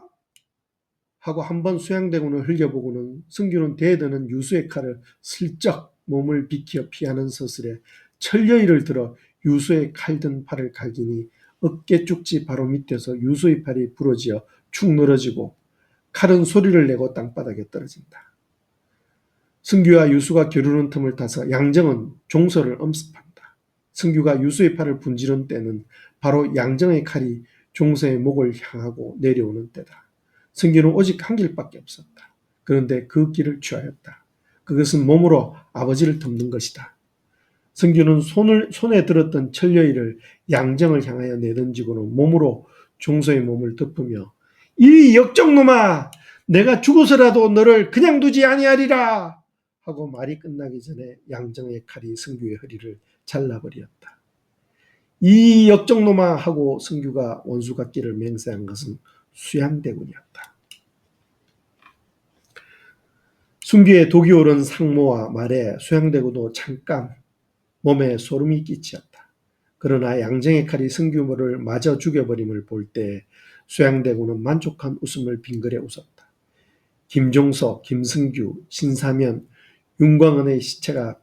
하고 한번 수양대군을 흘려보고는 승규는 대드는 유수의 칼을 슬쩍 몸을 비켜 피하는 서슬에 철여의를 들어 유수의 칼든 팔을 갈기니 어깨 쪽지 바로 밑에서 유수의 팔이 부러지어 축 늘어지고 칼은 소리를 내고 땅바닥에 떨어진다. 승규와 유수가 겨루는 틈을 타서 양정은 종서를 엄습한다. 승규가 유수의 팔을 분지른 때는 바로 양정의 칼이 종서의 목을 향하고 내려오는 때다. 승규는 오직 한 길밖에 없었다. 그런데 그 길을 취하였다. 그것은 몸으로 아버지를 덮는 것이다. 승규는 손에 들었던 철여의를 양정을 향하여 내던지고는 몸으로 종서의 몸을 덮으며 이 역적놈아! 내가 죽어서라도 너를 그냥 두지 아니하리라 하고 말이 끝나기 전에 양정의 칼이 승규의 허리를 잘라버렸다. 이 역적놈아 하고 승규가 원수 같기를 맹세한 것은 수양대군이었다. 승규의 독이 오른 상모와 말에 수양대군도 잠깐 몸에 소름이 끼치었다. 그러나 양정의 칼이 승규를 마저 죽여버림을 볼 때 수양대군은 만족한 웃음을 빙그레 웃었다. 김종석, 김승규, 신사면, 윤광은의 시체가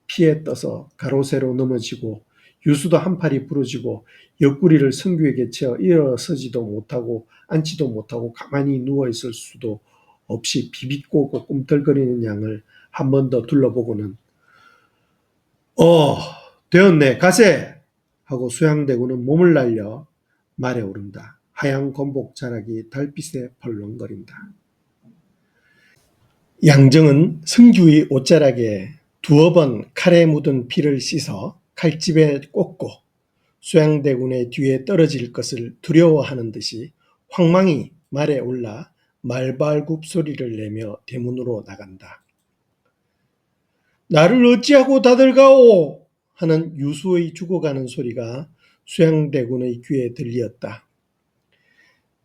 피에 떠서 가로세로 넘어지고 유수도 한 팔이 부러지고 옆구리를 승규에게 채어 일어서지도 못하고 앉지도 못하고 가만히 누워있을 수도 없이 비비꼬고 꿈틀거리는 양을 한 번 더 둘러보고는 되었네 가세 하고 수양대군은 몸을 날려 말에 오른다. 하얀 건복 자락이 달빛에 벌렁거린다. 양정은 승규의 옷자락에 두어 번 칼에 묻은 피를 씻어 칼집에 꽂고 수양대군의 뒤에 떨어질 것을 두려워하는 듯이 황망히 말에 올라 말발굽 소리를 내며 대문으로 나간다. 나를 어찌하고 다들 가오 하는 유수의 죽어가는 소리가 수양대군의 귀에 들리었다.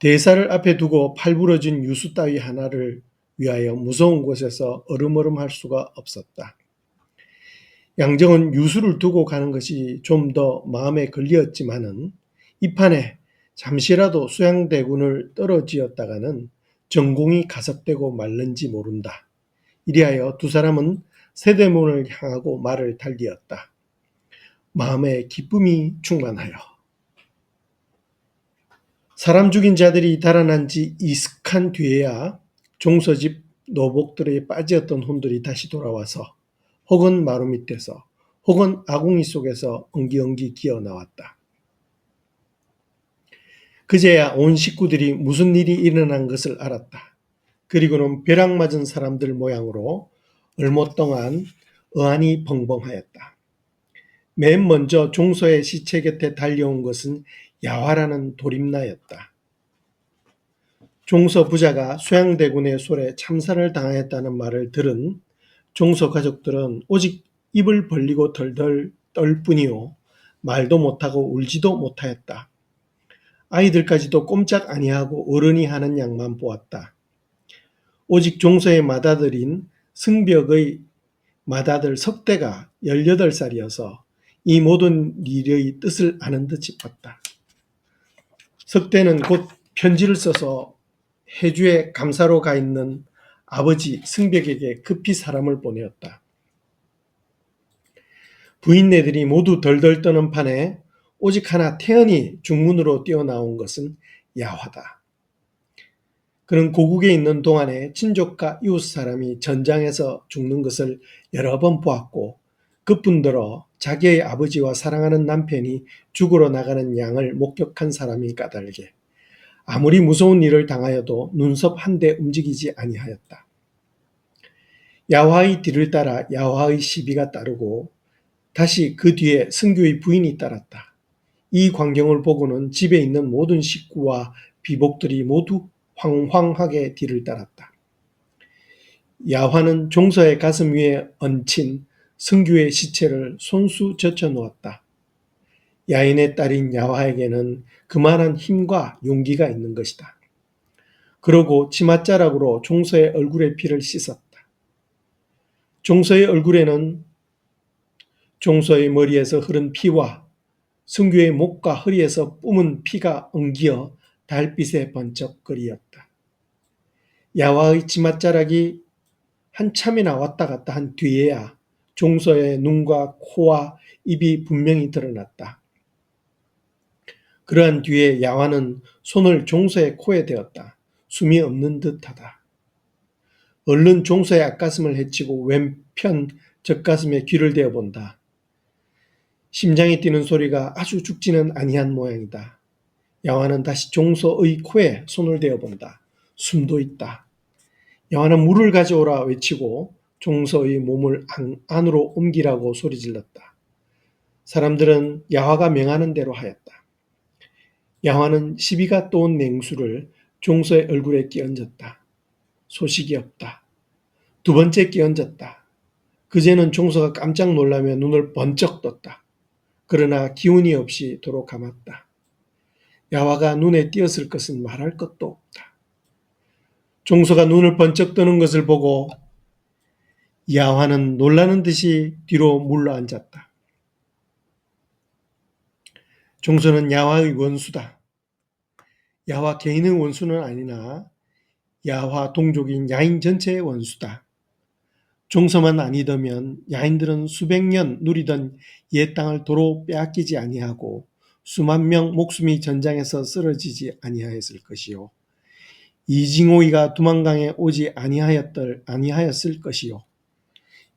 대사를 앞에 두고 팔 부러진 유수 따위 하나를 위하여 무서운 곳에서 어름어름할 수가 없었다. 양정은 유수를 두고 가는 것이 좀 더 마음에 걸렸지만은 이 판에 잠시라도 수양대군을 떨어지었다가는 전공이 가석되고 말는지 모른다. 이리하여 두 사람은 세대문을 향하고 말을 달리었다. 마음에 기쁨이 충만하여. 사람 죽인 자들이 달아난 지 이슥한 뒤에야 종서집 노복들에 빠지었던 혼들이 다시 돌아와서 혹은 마루 밑에서 혹은 아궁이 속에서 엉기엉기 기어 나왔다. 그제야 온 식구들이 무슨 일이 일어난 것을 알았다. 그리고는 벼락 맞은 사람들 모양으로 얼못 동안 어안이 벙벙하였다. 맨 먼저 종서의 시체 곁에 달려온 것은 야화라는 도림나였다. 종서 부자가 수양대군의 솔에 참살을 당하였다는 말을 들은 종서 가족들은 오직 입을 벌리고 덜덜 떨 뿐이요 말도 못하고 울지도 못하였다. 아이들까지도 꼼짝 아니하고 어른이 하는 양만 보았다. 오직 종서의 맏아들인 승벽의 맏아들 석대가 18살이어서 이 모든 일의 뜻을 아는 듯 싶었다. 석대는 곧 편지를 써서 해주에 감사로 가 있는 아버지 승벽에게 급히 사람을 보내었다. 부인네들이 모두 덜덜 떠는 판에 오직 하나 태연히 중문으로 뛰어나온 것은 야화다. 그는 고국에 있는 동안에 친족과 이웃 사람이 전장에서 죽는 것을 여러 번 보았고 그뿐더러 자기의 아버지와 사랑하는 남편이 죽으러 나가는 양을 목격한 사람이 까닭에 아무리 무서운 일을 당하여도 눈썹 한 대 움직이지 아니하였다. 야화의 뒤를 따라 야화의 시비가 따르고 다시 그 뒤에 승규의 부인이 따랐다. 이 광경을 보고는 집에 있는 모든 식구와 비복들이 모두 황황하게 뒤를 따랐다. 야화는 종서의 가슴 위에 얹힌 승규의 시체를 손수 젖혀 놓았다. 야인의 딸인 야화에게는 그만한 힘과 용기가 있는 것이다. 그러고 치맛자락으로 종서의 얼굴의 피를 씻었다. 종서의 얼굴에는 종서의 머리에서 흐른 피와 승규의 목과 허리에서 뿜은 피가 엉기어 달빛에 번쩍거리었다. 야화의 치맛자락이 한참이나 왔다 갔다 한 뒤에야 종서의 눈과 코와 입이 분명히 드러났다. 그러한 뒤에 야화는 손을 종서의 코에 대었다. 숨이 없는 듯하다. 얼른 종서의 앞가슴을 헤치고 왼편 젖가슴에 귀를 대어본다. 심장이 뛰는 소리가 아주 죽지는 아니한 모양이다. 야화는 다시 종서의 코에 손을 대어본다. 숨도 있다. 야화는 물을 가져오라 외치고 종서의 몸을 안으로 옮기라고 소리질렀다. 사람들은 야화가 명하는 대로 하였다. 야화는 시비가 떠온 냉수를 종서의 얼굴에 끼얹었다. 소식이 없다. 두 번째 끼얹었다. 그제는 종서가 깜짝 놀라며 눈을 번쩍 떴다. 그러나 기운이 없이 도로 감았다. 야화가 눈에 띄었을 것은 말할 것도 없다. 종서가 눈을 번쩍 뜨는 것을 보고 야화는 놀라는 듯이 뒤로 물러앉았다. 종서는 야화의 원수다. 야화 개인의 원수는 아니나 야화 동족인 야인 전체의 원수다. 종서만 아니더면 야인들은 수백 년 누리던 옛 땅을 도로 빼앗기지 아니하고 수만 명 목숨이 전장에서 쓰러지지 아니하였을 것이요. 이징호이가 두만강에 오지 아니하였을 것이요.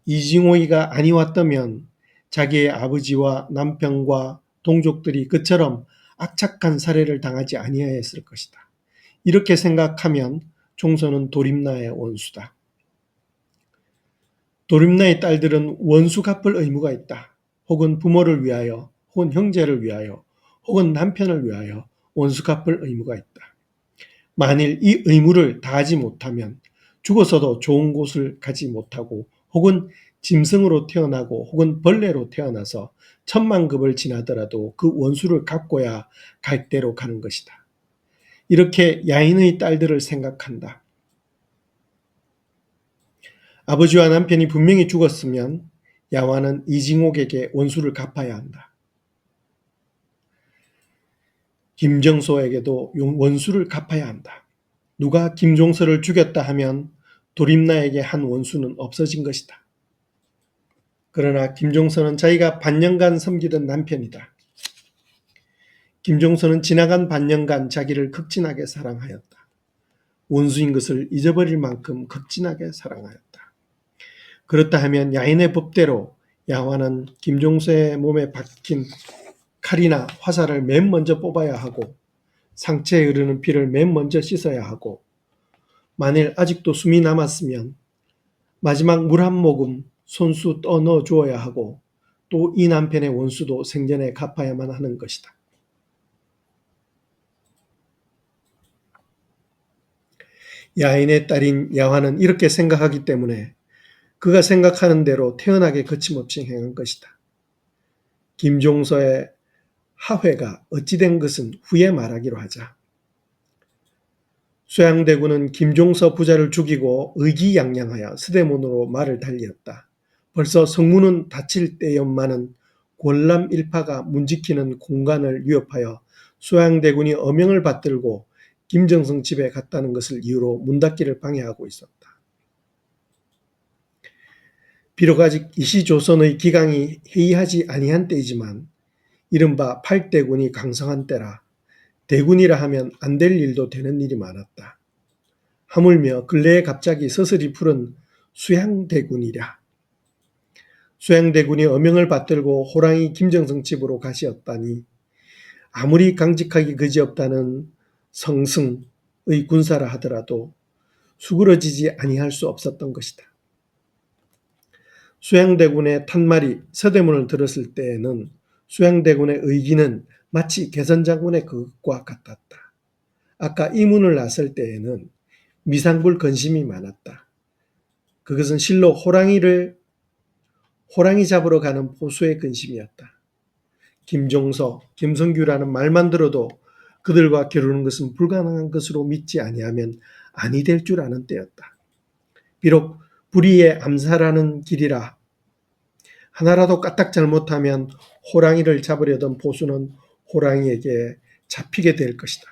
이징호이가 아니왔다면 자기의 아버지와 남편과 동족들이 그처럼 악착한 살해를 당하지 아니하였을 것이다. 이렇게 생각하면 종서는 도림나의 원수다. 도림나의 딸들은 원수 갚을 의무가 있다. 혹은 부모를 위하여, 혹은 형제를 위하여, 혹은 남편을 위하여 원수 갚을 의무가 있다. 만일 이 의무를 다하지 못하면 죽어서도 좋은 곳을 가지 못하고 혹은 짐승으로 태어나고 혹은 벌레로 태어나서 천만급을 지나더라도 그 원수를 갚고야 갈 대로 가는 것이다. 이렇게 야인의 딸들을 생각한다. 아버지와 남편이 분명히 죽었으면 야화는 이징옥에게 원수를 갚아야 한다. 김정소에게도 원수를 갚아야 한다. 누가 김종서를 죽였다 하면 도림나에게 한 원수는 없어진 것이다. 그러나 김종서는 자기가 반년간 섬기던 남편이다. 김종서는 지나간 반년간 자기를 극진하게 사랑하였다. 원수인 것을 잊어버릴 만큼 극진하게 사랑하였다. 그렇다 하면 야인의 법대로 야화는 김종서의 몸에 박힌 칼이나 화살을 맨 먼저 뽑아야 하고 상체에 흐르는 피를 맨 먼저 씻어야 하고 만일 아직도 숨이 남았으면 마지막 물 한 모금 손수 떠 넣어 주어야 하고 또 이 남편의 원수도 생전에 갚아야만 하는 것이다. 야인의 딸인 야화는 이렇게 생각하기 때문에 그가 생각하는 대로 태연하게 거침없이 행한 것이다. 김종서의 하회가 어찌된 것은 후에 말하기로 하자. 쇠양대군은 김종서 부자를 죽이고 의기양양하여 서대문으로 말을 달리었다. 벌써 성문은 닫힐 때였마는 권람 일파가 문지키는 공간을 위협하여 쇠양대군이 어명을 받들고 김정성 집에 갔다는 것을 이유로 문 닫기를 방해하고 있었다. 비록 아직 이시조선의 기강이 해이하지 아니한 때이지만 이른바 팔대군이 강성한 때라 대군이라 하면 안 될 일도 되는 일이 많았다. 하물며 근래에 갑자기 서슬이 푸른 수양대군이랴. 수양대군이 어명을 받들고 호랑이 김정성 집으로 가시었다니 아무리 강직하기 그지없다는 성승의 군사라 하더라도 수그러지지 아니할 수 없었던 것이다. 수양대군의 탄말이 서대문을 들었을 때에는 수양대군의 의기는 마치 개선장군의 그것과 같았다. 아까 이 문을 나설 때에는 미상불 근심이 많았다. 그것은 실로 호랑이 잡으러 가는 보수의 근심이었다. 김종서, 김성규라는 말만 들어도 그들과 겨루는 것은 불가능한 것으로 믿지 아니하면 아니 될 줄 아는 때였다. 비록 불의의 암살하는 길이라 하나라도 까딱 잘못하면 호랑이를 잡으려던 보수는 호랑이에게 잡히게 될 것이다.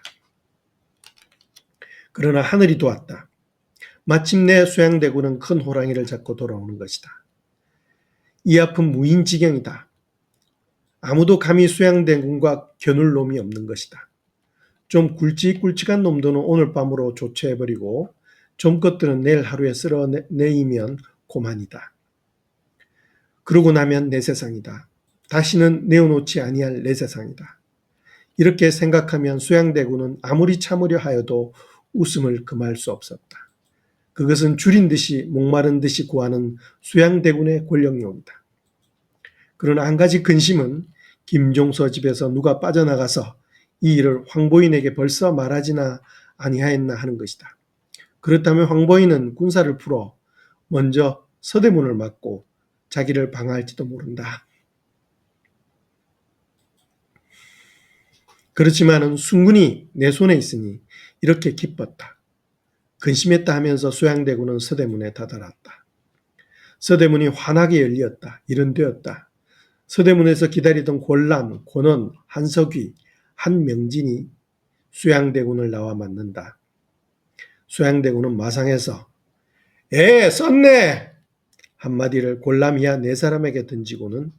그러나 하늘이 도왔다. 마침내 수양대군은 큰 호랑이를 잡고 돌아오는 것이다. 이 앞은 무인지경이다. 아무도 감히 수양대군과 겨눌 놈이 없는 것이다. 좀 굵직굵직한 놈들은 오늘 밤으로 조처해버리고 좀 것들은 내일 하루에 쓸어내이면 고만이다. 그러고 나면 내 세상이다. 다시는 내어놓지 아니할 내 세상이다. 이렇게 생각하면 수양대군은 아무리 참으려 하여도 웃음을 금할 수 없었다. 그것은 줄인 듯이 목마른 듯이 구하는 수양대군의 권력욕이다. 그러나 한 가지 근심은 김종서 집에서 누가 빠져나가서 이 일을 황보인에게 벌써 말하지나 아니하였나 하는 것이다. 그렇다면 황보인은 군사를 풀어 먼저 서대문을 막고 자기를 방어할지도 모른다. 그렇지만은 순군이 내 손에 있으니 이렇게 기뻤다. 근심했다 하면서 수양대군은 서대문에 다다랐다. 서대문이 환하게 열렸다. 일은 되었다. 서대문에서 기다리던 권람, 권원, 한석위, 한명진이 수양대군을 나와 맞는다. 수양대군은 마상에서 썼네! 한마디를 권람이야 네 사람에게 던지고는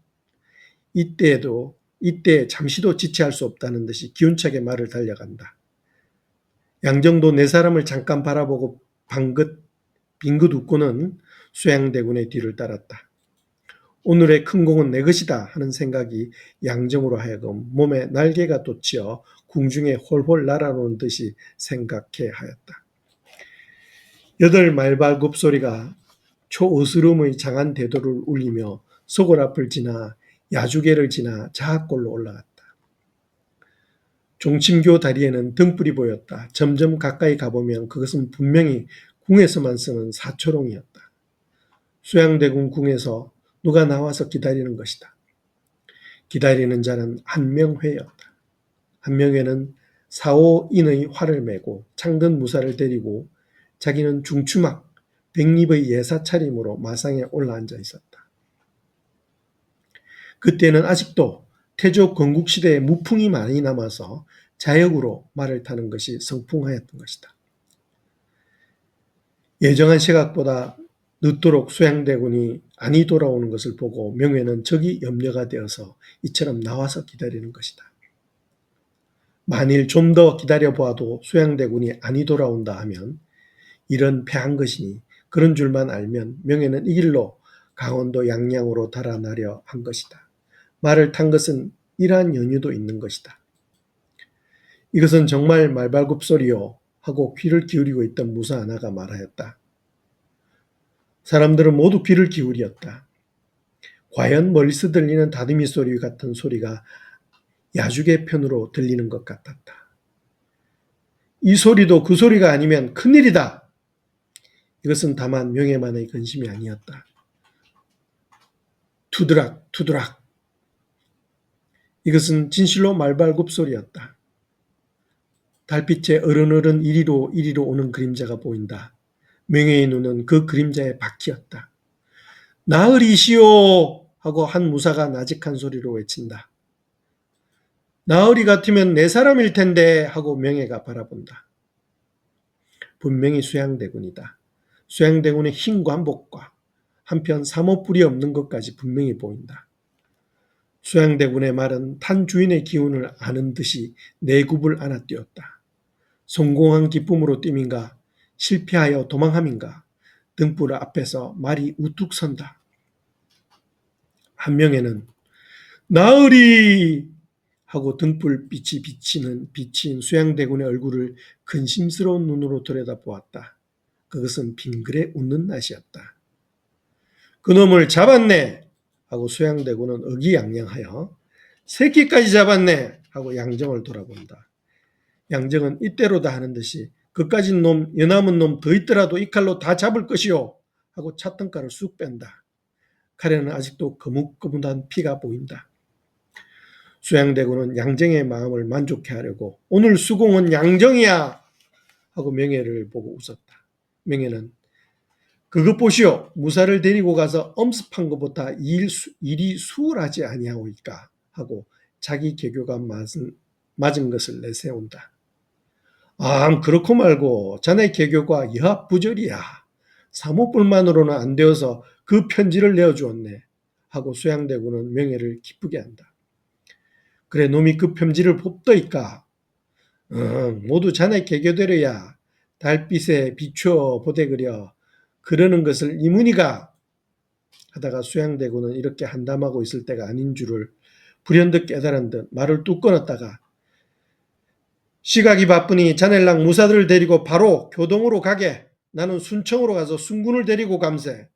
이때 잠시도 지체할 수 없다는 듯이 기운차게 말을 달려간다. 양정도 네 사람을 잠깐 바라보고 빙긋 웃고는 수양대군의 뒤를 따랐다. 오늘의 큰 공은 내 것이다 하는 생각이 양정으로 하여금 몸에 날개가 돋치어 궁중에 홀홀 날아오는 듯이 생각해 하였다. 여덟 말발굽 소리가 초어스름의 장안 대도를 울리며 소골 앞을 지나 야주계를 지나 자학골로 올라갔다. 종침교 다리에는 등불이 보였다. 점점 가까이 가보면 그것은 분명히 궁에서만 쓰는 사초롱이었다. 수양대군 궁에서 누가 나와서 기다리는 것이다. 기다리는 자는 한명회였다. 한명회는 4~5인의 활을 메고 창든 무사를 데리고 자기는 중추막 백립의 예사 차림으로 마상에 올라앉아 있었다. 그때는 아직도 태조 건국시대의 무풍이 많이 남아서 자역으로 말을 타는 것이 성풍하였던 것이다. 예정한 시각보다 늦도록 수양대군이 안이 돌아오는 것을 보고 명회는 적이 염려가 되어서 이처럼 나와서 기다리는 것이다. 만일 좀 더 기다려보아도 수양대군이 안이 돌아온다 하면 이런 패한 것이니 그런 줄만 알면 명회는 이 길로 강원도 양양으로 달아나려 한 것이다. 말을 탄 것은 이러한 연유도 있는 것이다. 이것은 정말 말발굽 소리요 하고 귀를 기울이고 있던 무사 하나가 말하였다. 사람들은 모두 귀를 기울였다. 과연 멀리서 들리는 다듬이 소리 같은 소리가 야주계 편으로 들리는 것 같았다. 이 소리도 그 소리가 아니면 큰일이다. 이것은 다만 명예만의 근심이 아니었다. 투드락 투드락. 이것은 진실로 말발굽 소리였다. 달빛에 어른어른 이리로 오는 그림자가 보인다. 명예의 눈은 그 그림자에 박히었다. 나으리시오 하고 한 무사가 나직한 소리로 외친다. 나으리 같으면 내 사람일 텐데 하고 명예가 바라본다. 분명히 수양대군이다. 수양대군의 흰 관복과 한편 사모뿔이 없는 것까지 분명히 보인다. 수양대군의 말은 탄 주인의 기운을 아는 듯이 내굽을 안아 띄었다. 성공한 기쁨으로 뜀인가 실패하여 도망함인가 등불 앞에서 말이 우뚝 선다. 한명에는 나으리 하고 등불빛이 비친 수양대군의 얼굴을 근심스러운 눈으로 들여다보았다. 그것은 빙그레 웃는 낯이었다. 그놈을 잡았네 하고 수양대군은 의기양양하여 새끼까지 잡았네 하고 양정을 돌아본다. 양정은 이때로다 하는 듯이 그까진 놈, 여남은 놈 더 있더라도 이 칼로 다 잡을 것이오 하고 찻등가를 쑥 뺀다. 칼에는 아직도 거뭇거뭇한 피가 보인다. 수양대군은 양정의 마음을 만족해 하려고 오늘 수공은 양정이야 하고 명예를 보고 웃었다. 명예는 그것 보시오. 무사를 데리고 가서 엄습한 것보다 일이 수월하지 아니하오이까 하고 자기 개교가 맞은 것을 내세운다. 그렇고 말고 자네 개교가 여합부절이야. 사모뿔만으로는 안 되어서 그 편지를 내어주었네 하고 수양대군은 명예를 기쁘게 한다. 그래 놈이 그 편지를 뽑더이까. 모두 자네 개교대로야 달빛에 비추어 보대그려 그러는 것을 이문이가 하다가 수양대군은 이렇게 한담하고 있을 때가 아닌 줄을 불현듯 깨달은 듯 말을 뚝 끊었다가 시각이 바쁘니 자넬랑 무사들을 데리고 바로 교동으로 가게. 나는 순청으로 가서 순군을 데리고 감세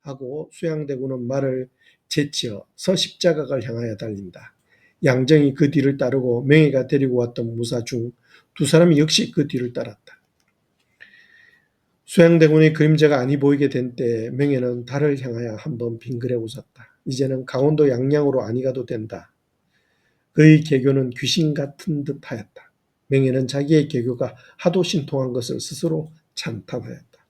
하고 수양대군은 말을 제치어 서십자각을 향하여 달린다. 양정이 그 뒤를 따르고 명예가 데리고 왔던 무사 중 두 사람이 역시 그 뒤를 따랐다. 수양대군의 그림자가 아니 보이게 된 때에 명예는 달을 향하여 한번 빙그레 웃었다. 이제는 강원도 양양으로 아니 가도 된다. 그의 개교는 귀신 같은 듯 하였다. 명예는 자기의 개교가 하도 신통한 것을 스스로 찬탄하였다.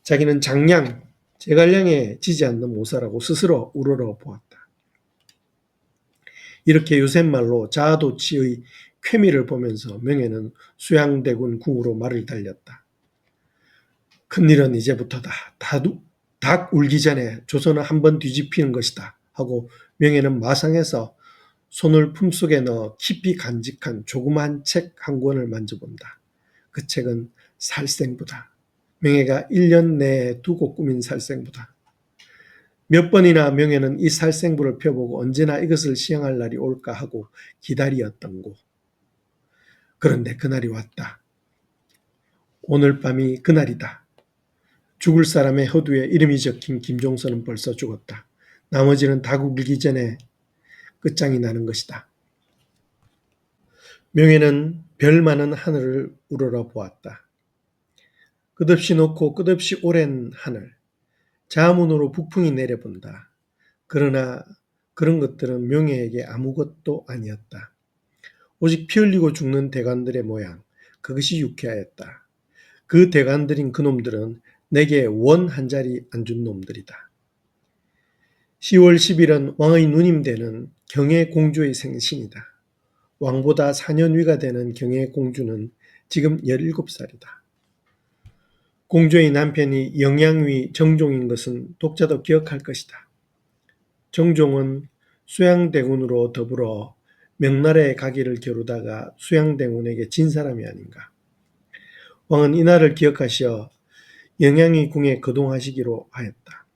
자기는 장량, 제갈량에 지지 않는 모사라고 스스로 우러러 보았다. 이렇게 요새말로 자아도취의 쾌미를 보면서 명예는 수양대군 궁으로 말을 달렸다. 큰일은 이제부터다. 닭 울기 전에 조선을 한번 뒤집히는 것이다. 하고 명예는 마상에서 손을 품속에 넣어 깊이 간직한 조그마한 책 한 권을 만져본다. 그 책은 살생부다. 명예가 1년 내에 두고 꾸민 살생부다. 몇 번이나 명예는 이 살생부를 펴보고 언제나 이것을 시행할 날이 올까 하고 기다리었던고. 그런데 그날이 왔다. 오늘 밤이 그날이다. 죽을 사람의 허두에 이름이 적힌 김종선은 벌써 죽었다. 나머지는 다 굴기 전에 끝장이 나는 것이다. 명예는 별 많은 하늘을 우러러 보았다. 끝없이 높고 끝없이 오랜 하늘. 자문으로 북풍이 내려본다. 그러나 그런 것들은 명예에게 아무것도 아니었다. 오직 피 흘리고 죽는 대관들의 모양, 그것이 유쾌하였다. 그 대관들인 그놈들은 내게 원 한 자리 안 준 놈들이다. 10월 10일은 왕의 누님되는 경혜공주의 생신이다. 왕보다 4년 위가 되는 경혜공주는 지금 17살이다. 공주의 남편이 영양위 정종인 것은 독자도 기억할 것이다. 정종은 수양대군으로 더불어 명나라에 가기를 겨루다가 수양대군에게 진 사람이 아닌가. 왕은 이날을 기억하시어 영양위 궁에 거동하시기로 하였다.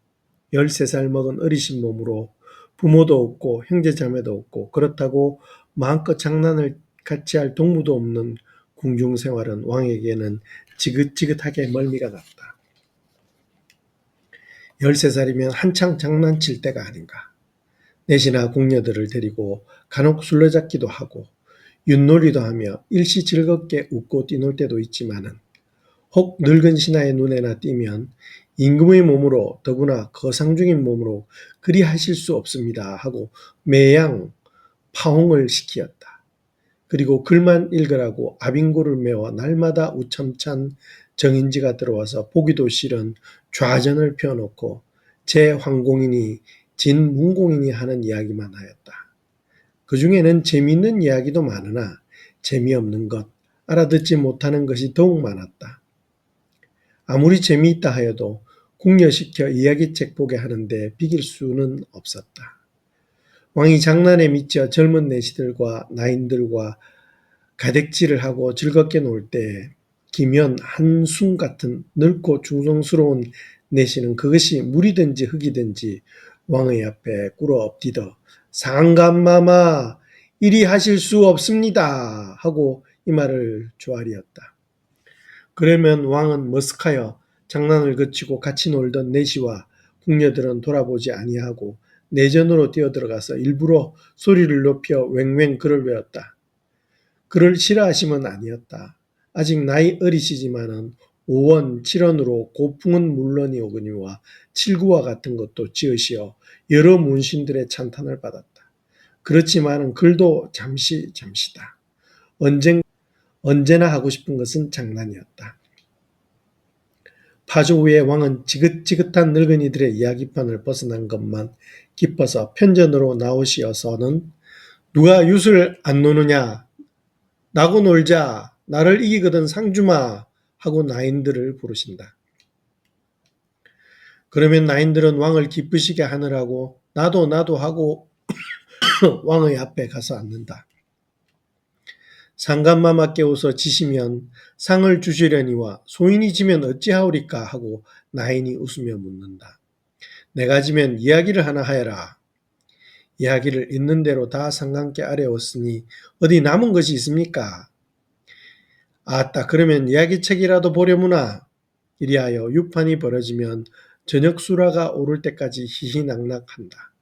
13살 먹은 어리신 몸으로 부모도 없고 형제자매도 없고 그렇다고 마음껏 장난을 같이 할 동무도 없는 궁중 생활은 왕에게는 지긋지긋하게 멀미가 났다. 13살이면 한창 장난칠 때가 아닌가. 넷이나 궁녀들을 데리고 간혹 술래잡기도 하고 윷놀이도 하며 일시 즐겁게 웃고 뛰놀 때도 있지만은 혹 늙은 신하의 눈에나 띄면 임금의 몸으로 더구나 거상 중인 몸으로 그리 하실 수 없습니다 하고 매양 파홍을 시키었다. 그리고 글만 읽으라고 아빙고를 메워 날마다 우참찬 정인지가 들어와서 보기도 싫은 좌전을 펴놓고 제황공인이 진문공인이 하는 이야기만 하였다. 그 중에는 재미있는 이야기도 많으나 재미없는 것, 알아듣지 못하는 것이 더욱 많았다. 아무리 재미있다 하여도 궁여시켜 이야기책 보게 하는데 비길 수는 없었다. 왕이 장난에 미쳐 젊은 내시들과 나인들과 가댁질을 하고 즐겁게 놀 때 기면 한숨 같은 늙고 중성스러운 내시는 그것이 물이든지 흙이든지 왕의 앞에 꿇어 엎디더 상감마마 이리 하실 수 없습니다 하고 이 말을 조아리었다. 그러면 왕은 머쓱하여 장난을 그치고 같이 놀던 내시와 궁녀들은 돌아보지 아니하고 내전으로 뛰어들어가서 일부러 소리를 높여 왱왱 글을 외웠다. 글을 싫어하심은 아니었다. 아직 나이 어리시지만은 5원, 7원으로 고풍은 물론이오거니와 칠구와 같은 것도 지으시어 여러 문신들의 찬탄을 받았다. 그렇지만은 글도 잠시다. 언제나 하고 싶은 것은 장난이었다. 파조 후에 왕은 지긋지긋한 늙은이들의 이야기판을 벗어난 것만 기뻐서 편전으로 나오시어서는 누가 윷을 안 노느냐 나고 놀자 나를 이기거든 상주마 하고 나인들을 부르신다. 그러면 나인들은 왕을 기쁘시게 하느라고 나도 하고 왕의 앞에 가서 앉는다. 상감마마께 웃어 지시면 상을 주시려니와 소인이 지면 어찌하오리까 하고 나인이 웃으며 묻는다. 내가 지면 이야기를 하나 하여라. 이야기를 있는 대로 다 상감께 아뢰었으니 어디 남은 것이 있습니까? 아따 그러면 이야기책이라도 보려무나. 이리하여 유판이 벌어지면 저녁 수라가 오를 때까지 희희낙낙한다.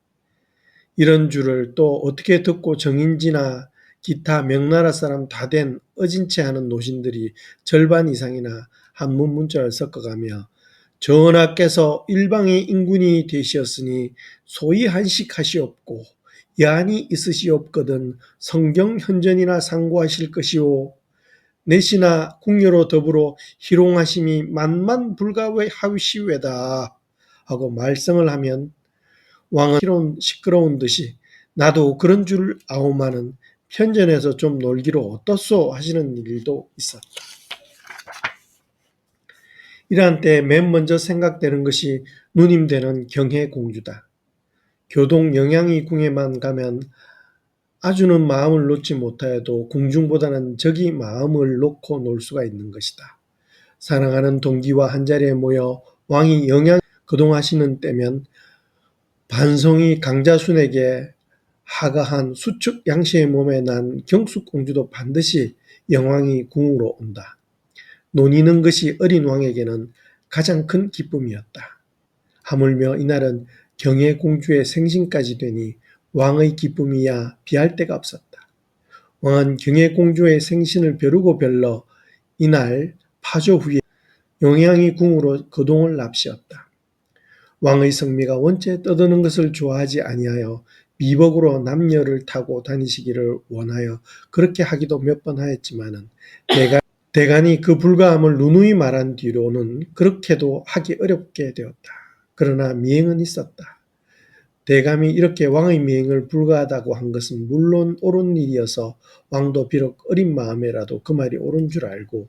이런 줄을 또 어떻게 듣고 정인지나 기타 명나라 사람 다 된 어진 채 하는 노신들이 절반 이상이나 한문 문자를 섞어가며 전하께서 일방의 인군이 되시었으니 소위 한식하시옵고 여한이 있으시옵거든 성경 현전이나 상고하실 것이오. 내시나 궁녀로 더불어 희롱하심이 만만불가하시외다 하고 말썽을 하면 왕은 시끄러운 듯이 나도 그런 줄 아오마는 편전에서 좀 놀기로 어떻소 하시는 일도 있었다. 이러한 때 맨 먼저 생각되는 것이 누님되는 경혜공주다. 교동 영양이 궁에만 가면 아주는 마음을 놓지 못하여도 궁중보다는 적이 마음을 놓고 놀 수가 있는 것이다. 사랑하는 동기와 한자리에 모여 왕이 거동하시는 때면 반송이 강자순에게 하가한 수축 양씨의 몸에 난 경숙공주도 반드시 영왕이 궁으로 온다. 논의는 것이 어린 왕에게는 가장 큰 기쁨이었다. 하물며 이날은 경혜공주의 생신까지 되니 왕의 기쁨이야 비할 데가 없었다. 왕은 경혜공주의 생신을 벼르고 별러 이날 파조 후에 영양이 궁으로 거동을 납시었다. 왕의 성미가 원체 떠드는 것을 좋아하지 아니하여 미복으로 남녀를 타고 다니시기를 원하여 그렇게 하기도 몇 번 하였지만은 대간이 그 불가함을 누누이 말한 뒤로는 그렇게도 하기 어렵게 되었다. 그러나 미행은 있었다. 대감이 이렇게 왕의 미행을 불가하다고 한 것은 물론 옳은 일이어서 왕도 비록 어린 마음에라도 그 말이 옳은 줄 알고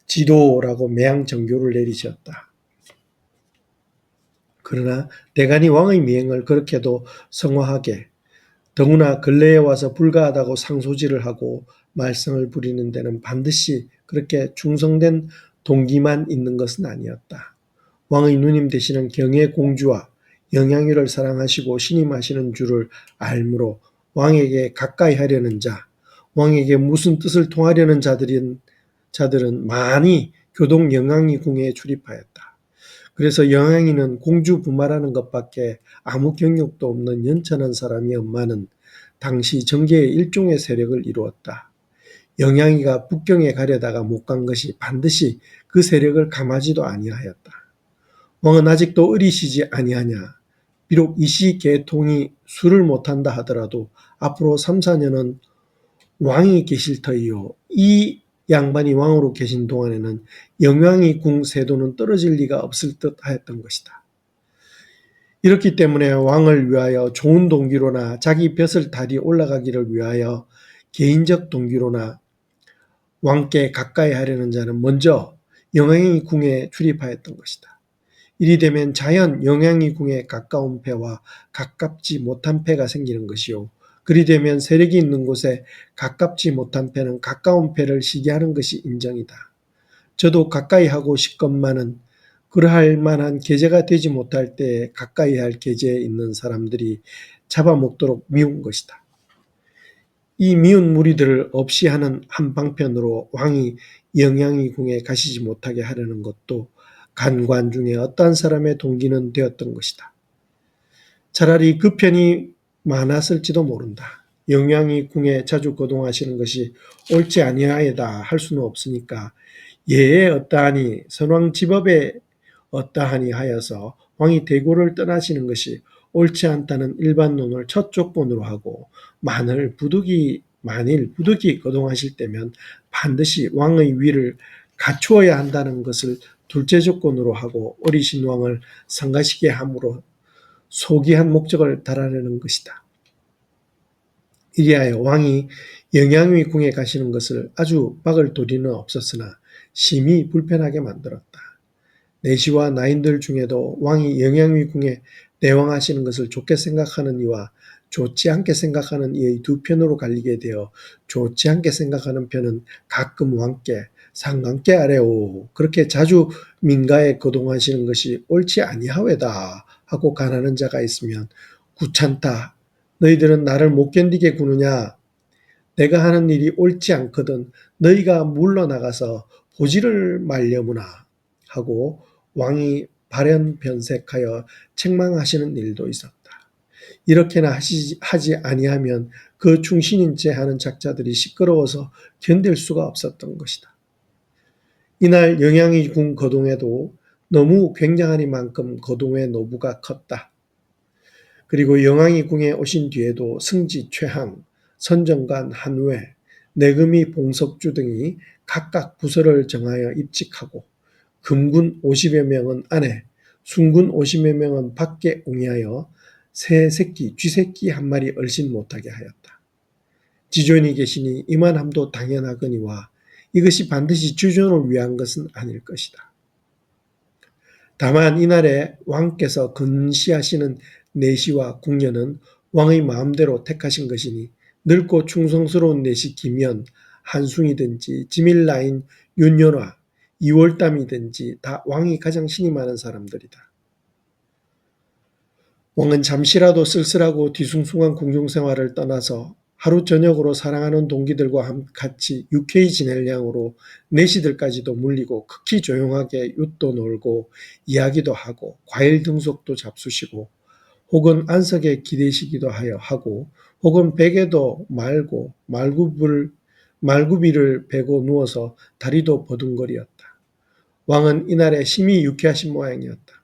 지도라고 매양정교를 내리셨다. 그러나 대간이 왕의 미행을 그렇게도 성화하게 더구나 근래에 와서 불가하다고 상소지를 하고 말썽을 부리는 데는 반드시 그렇게 충성된 동기만 있는 것은 아니었다. 왕의 누님 되시는 경혜공주와 영양이를 사랑하시고 신임하시는 줄을 알므로 왕에게 가까이 하려는 자, 왕에게 무슨 뜻을 통하려는 자들은 많이 교동 영양이 궁에 출입하였다. 그래서 영양이는 공주 부마라는 것밖에 아무 경력도 없는 연천한 사람이었마는 당시 정계의 일종의 세력을 이루었다. 영양이가 북경에 가려다가 못 간 것이 반드시 그 세력을 감하지도 아니하였다. 왕은 아직도 어리시지 아니하냐. 비록 이시 계통이 술을 못한다 하더라도 앞으로 3, 4년은 왕이 계실 터이요. 이 양반이 왕으로 계신 동안에는 영양이 궁 세도는 떨어질 리가 없을 듯 하였던 것이다. 이렇기 때문에 왕을 위하여 좋은 동기로나 자기 벼슬 달이 올라가기를 위하여 개인적 동기로나 왕께 가까이 하려는 자는 먼저 영양이 궁에 출입하였던 것이다. 이리 되면 자연 영양이 궁에 가까운 패와 가깝지 못한 패가 생기는 것이요. 그리 되면 세력이 있는 곳에 가깝지 못한 패는 가까운 패를 시기하는 것이 인정이다. 저도 가까이 하고 싶건만은 그러할 만한 계제가 되지 못할 때에 가까이 할 계제에 있는 사람들이 잡아먹도록 미운 것이다. 이 미운 무리들을 없이 하는 한방편으로 왕이 영양이 궁에 가시지 못하게 하려는 것도 간관 중에 어떤 사람의 동기는 되었던 것이다. 차라리 그 편이 많았을지도 모른다. 영양이 궁에 자주 거동하시는 것이 옳지 아니하여다 할 수는 없으니까 예에 어떠하니 선왕 집업에 어떠하니 하여서 왕이 대고를 떠나시는 것이 옳지 않다는 일반론을 첫 조건으로 하고 만일 부득이 거동하실 때면 반드시 왕의 위를 갖추어야 한다는 것을 둘째 조건으로 하고 어리신 왕을 상가시게 함으로 소기한 목적을 달하려는 것이다. 이리하여 왕이 영양위 궁에 가시는 것을 아주 막을 도리는 없었으나 심히 불편하게 만들었다. 내시와 나인들 중에도 왕이 영양위 궁에 내왕하시는 것을 좋게 생각하는 이와 좋지 않게 생각하는 이의 두 편으로 갈리게 되어 좋지 않게 생각하는 편은 가끔 왕께 상관께 아래오 그렇게 자주 민가에 거동하시는 것이 옳지 아니하외다 하고 간하는 자가 있으면 구찬다. 너희들은 나를 못 견디게 구느냐. 내가 하는 일이 옳지 않거든 너희가 물러나가서 보지를 말려무나 하고 왕이 발연변색하여 책망하시는 일도 있었다. 이렇게나 하지 아니하면 그 충신인 채 하는 작자들이 시끄러워서 견딜 수가 없었던 것이다. 이날 영양이 궁 거동에도 너무 굉장하니만큼 거동의 노부가 컸다. 그리고 영왕이 궁에 오신 뒤에도 승지 최항, 선정관 한외, 내금이 봉석주 등이 각각 부서를 정하여 입직하고 금군 50여 명은 안에, 순군 50여 명은 밖에 옹이하여 새 새끼, 쥐새끼 한 마리 얼씬 못하게 하였다. 지존이 계시니 이만함도 당연하거니와 이것이 반드시 주존을 위한 것은 아닐 것이다. 다만 이날에 왕께서 근시하시는 내시와 궁녀는 왕의 마음대로 택하신 것이니 늙고 충성스러운 내시 김연, 한숭이든지 지밀라인 윤연화, 이월담이든지 다 왕이 가장 신임하는 사람들이다. 왕은 잠시라도 쓸쓸하고 뒤숭숭한 궁중생활을 떠나서 하루 저녁으로 사랑하는 동기들과 같이 유쾌히 지낼 양으로 내시들까지도 물리고 극히 조용하게 윷도 놀고 이야기도 하고 과일 등속도 잡수시고 혹은 안석에 기대시기도 하고 혹은 베개도 말고 말구비를 베고 누워서 다리도 버둥거리었다. 왕은 이날에 심히 유쾌하신 모양이었다.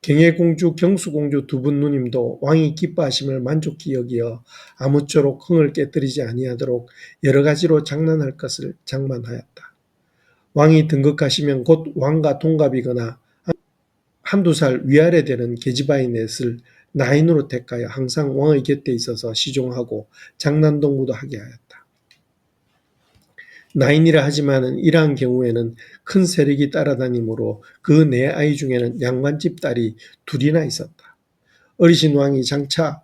경혜공주, 경수공주 두 분 누님도 왕이 기뻐하심을 만족히 여기어 아무쪼록 흥을 깨뜨리지 아니하도록 여러 가지로 장난할 것을 장만하였다. 왕이 등극하시면 곧 왕과 동갑이거나 한두 살 위아래 되는 계집아이 넷을 나인으로 택하여 항상 왕의 곁에 있어서 시종하고 장난동무도 하게 하였다. 나인이라 하지만은 이러한 경우에는 큰 세력이 따라다니므로 그 네 아이 중에는 양반집 딸이 둘이나 있었다. 어리신 왕이 장차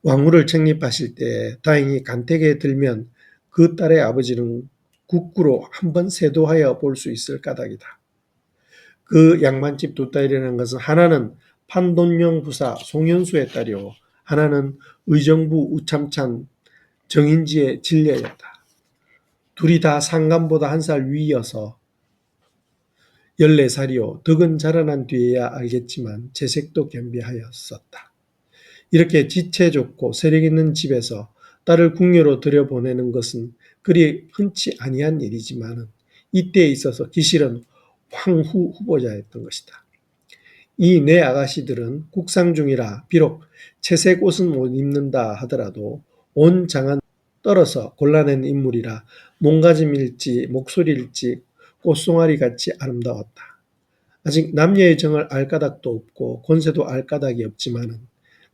왕후를 책립하실 때 다행히 간택에 들면 그 딸의 아버지는 국구로 한번 세도하여 볼 수 있을 까닭이다. 그 양반집 두 딸이라는 것은 하나는 판돈령 부사 송현수의 딸이요 하나는 의정부 우참찬 정인지의 진려였다. 둘이 다 상감보다 한 살 위여서 14살이요. 덕은 자라난 뒤에야 알겠지만 재색도 겸비하였었다. 이렇게 지체 좋고 세력 있는 집에서 딸을 궁녀로 들여보내는 것은 그리 흔치 아니한 일이지만은 이때에 있어서 기실은 황후 후보자였던 것이다. 이 네 아가씨들은 국상 중이라 비록 채색 옷은 못 입는다 하더라도 온 장은 떨어서 골라낸 인물이라 몸가짐일지 목소리일지 꽃송아리같이 아름다웠다. 아직 남녀의 정을 알 까닭도 없고 권세도 알 까닭이 없지만은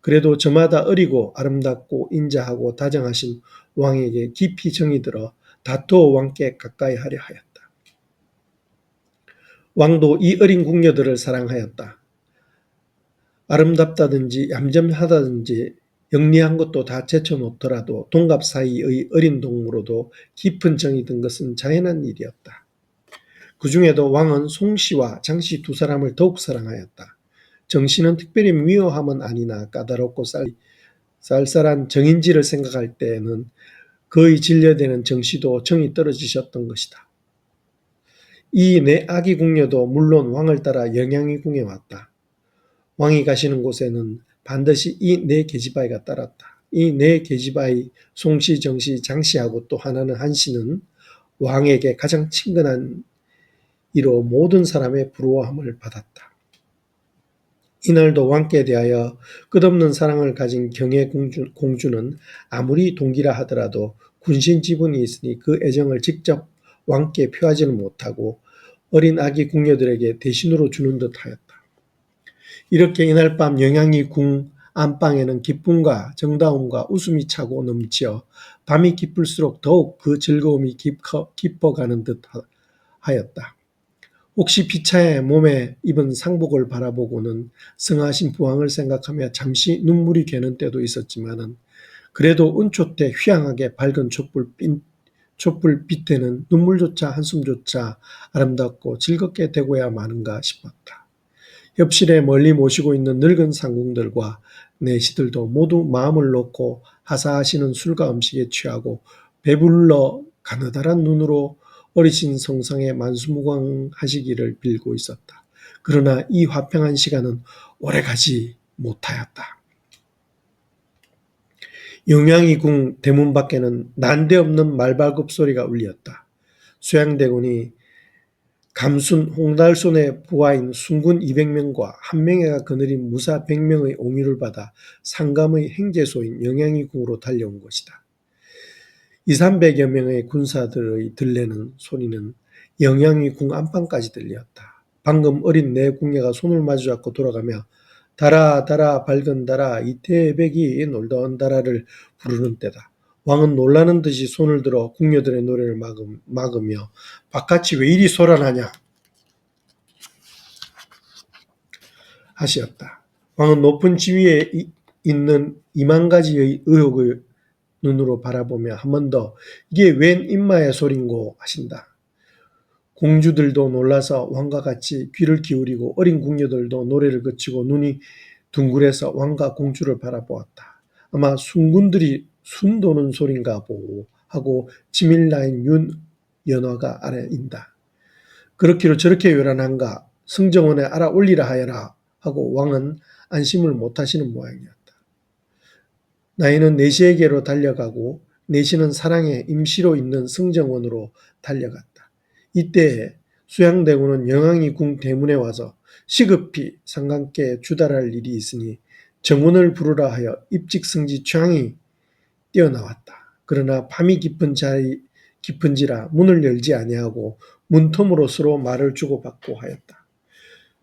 그래도 저마다 어리고 아름답고 인자하고 다정하신 왕에게 깊이 정이 들어 다투어 왕께 가까이 하려 하였다. 왕도 이 어린 궁녀들을 사랑하였다. 아름답다든지 얌전하다든지 영리한 것도 다 제쳐놓더라도 동갑 사이의 어린 동무로도 깊은 정이 든 것은 자연한 일이었다. 그 중에도 왕은 송씨와 장씨 두 사람을 더욱 사랑하였다. 정씨는 특별히 미워함은 아니나 까다롭고 쌀쌀한 정인지를 생각할 때에는 거의 질려대는 정씨도 정이 떨어지셨던 것이다. 이 네 아기 궁녀도 물론 왕을 따라 영양이 궁에 왔다. 왕이 가시는 곳에는 반드시 이 네 계집아이가 따랐다. 이 네 계집아이 송씨, 정씨, 장씨하고 또 하나는 한씨는 왕에게 가장 친근한 이로 모든 사람의 부러워함을 받았다. 이날도 왕께 대하여 끝없는 사랑을 가진 경혜공주는 아무리 동기라 하더라도 군신 지분이 있으니 그 애정을 직접 왕께 표하지는 못하고 어린 아기 궁녀들에게 대신으로 주는 듯하였다. 이렇게 이날 밤 영양이 궁 안방에는 기쁨과 정다움과 웃음이 차고 넘치어 밤이 깊을수록 더욱 그 즐거움이 깊어가는 듯하였다. 혹시 피차에 몸에 입은 상복을 바라보고는 성하신 부왕을 생각하며 잠시 눈물이 괴는 때도 있었지만은 그래도 은초때 휘황하게 밝은 촛불빛에는 눈물조차 한숨조차 아름답고 즐겁게 되고야 마는가 싶었다. 협실에 멀리 모시고 있는 늙은 상궁들과 내시들도 모두 마음을 놓고 하사하시는 술과 음식에 취하고 배불러 가느다란 눈으로 어리신 성상에 만수무강하시기를 빌고 있었다. 그러나 이 화평한 시간은 오래가지 못하였다. 영양이 궁 대문 밖에는 난데없는 말발굽 소리가 울렸다. 수양대군이 감순 홍달손의 부하인 순군 200명과 한명회가 거느린 무사 100명의 옹유를 받아 상감의 행제소인 영양이궁으로 달려온 것이다. 200~300여 명의 군사들의 들레는 소리는 영양이궁 안방까지 들렸다. 방금 어린 내 궁녀가 손을 마주잡고 돌아가며 달아 달아 밝은 달아 이태백이 놀던 달아를 부르는 때다. 왕은 놀라는 듯이 손을 들어 궁녀들의 노래를 막으며 바깥이 왜 이리 소란하냐 하시었다. 왕은 높은 지위에 있는 2만 가지의 의혹을 눈으로 바라보며 한 번 더 이게 웬 인마의 소린고 하신다. 공주들도 놀라서 왕과 같이 귀를 기울이고 어린 궁녀들도 노래를 그치고 눈이 둥글해서 왕과 공주를 바라보았다. 아마 순군들이 순 도는 소린가 보고 하고 지밀라인 윤연화가 아래인다. 그렇기로 저렇게 요란한가 승정원에 알아올리라 하여라 하고 왕은 안심을 못하시는 모양이었다. 나이는 내시에게로 달려가고 내시는 사랑의 임시로 있는 승정원으로 달려갔다. 이때 수양대군은 영왕이궁 대문에 와서 시급히 상관께 주달할 일이 있으니 정원을 부르라 하여 입직승지 최양이 뛰어나왔다. 그러나 밤이 깊은지라 문을 열지 아니하고 문틈으로 서로 말을 주고받고 하였다.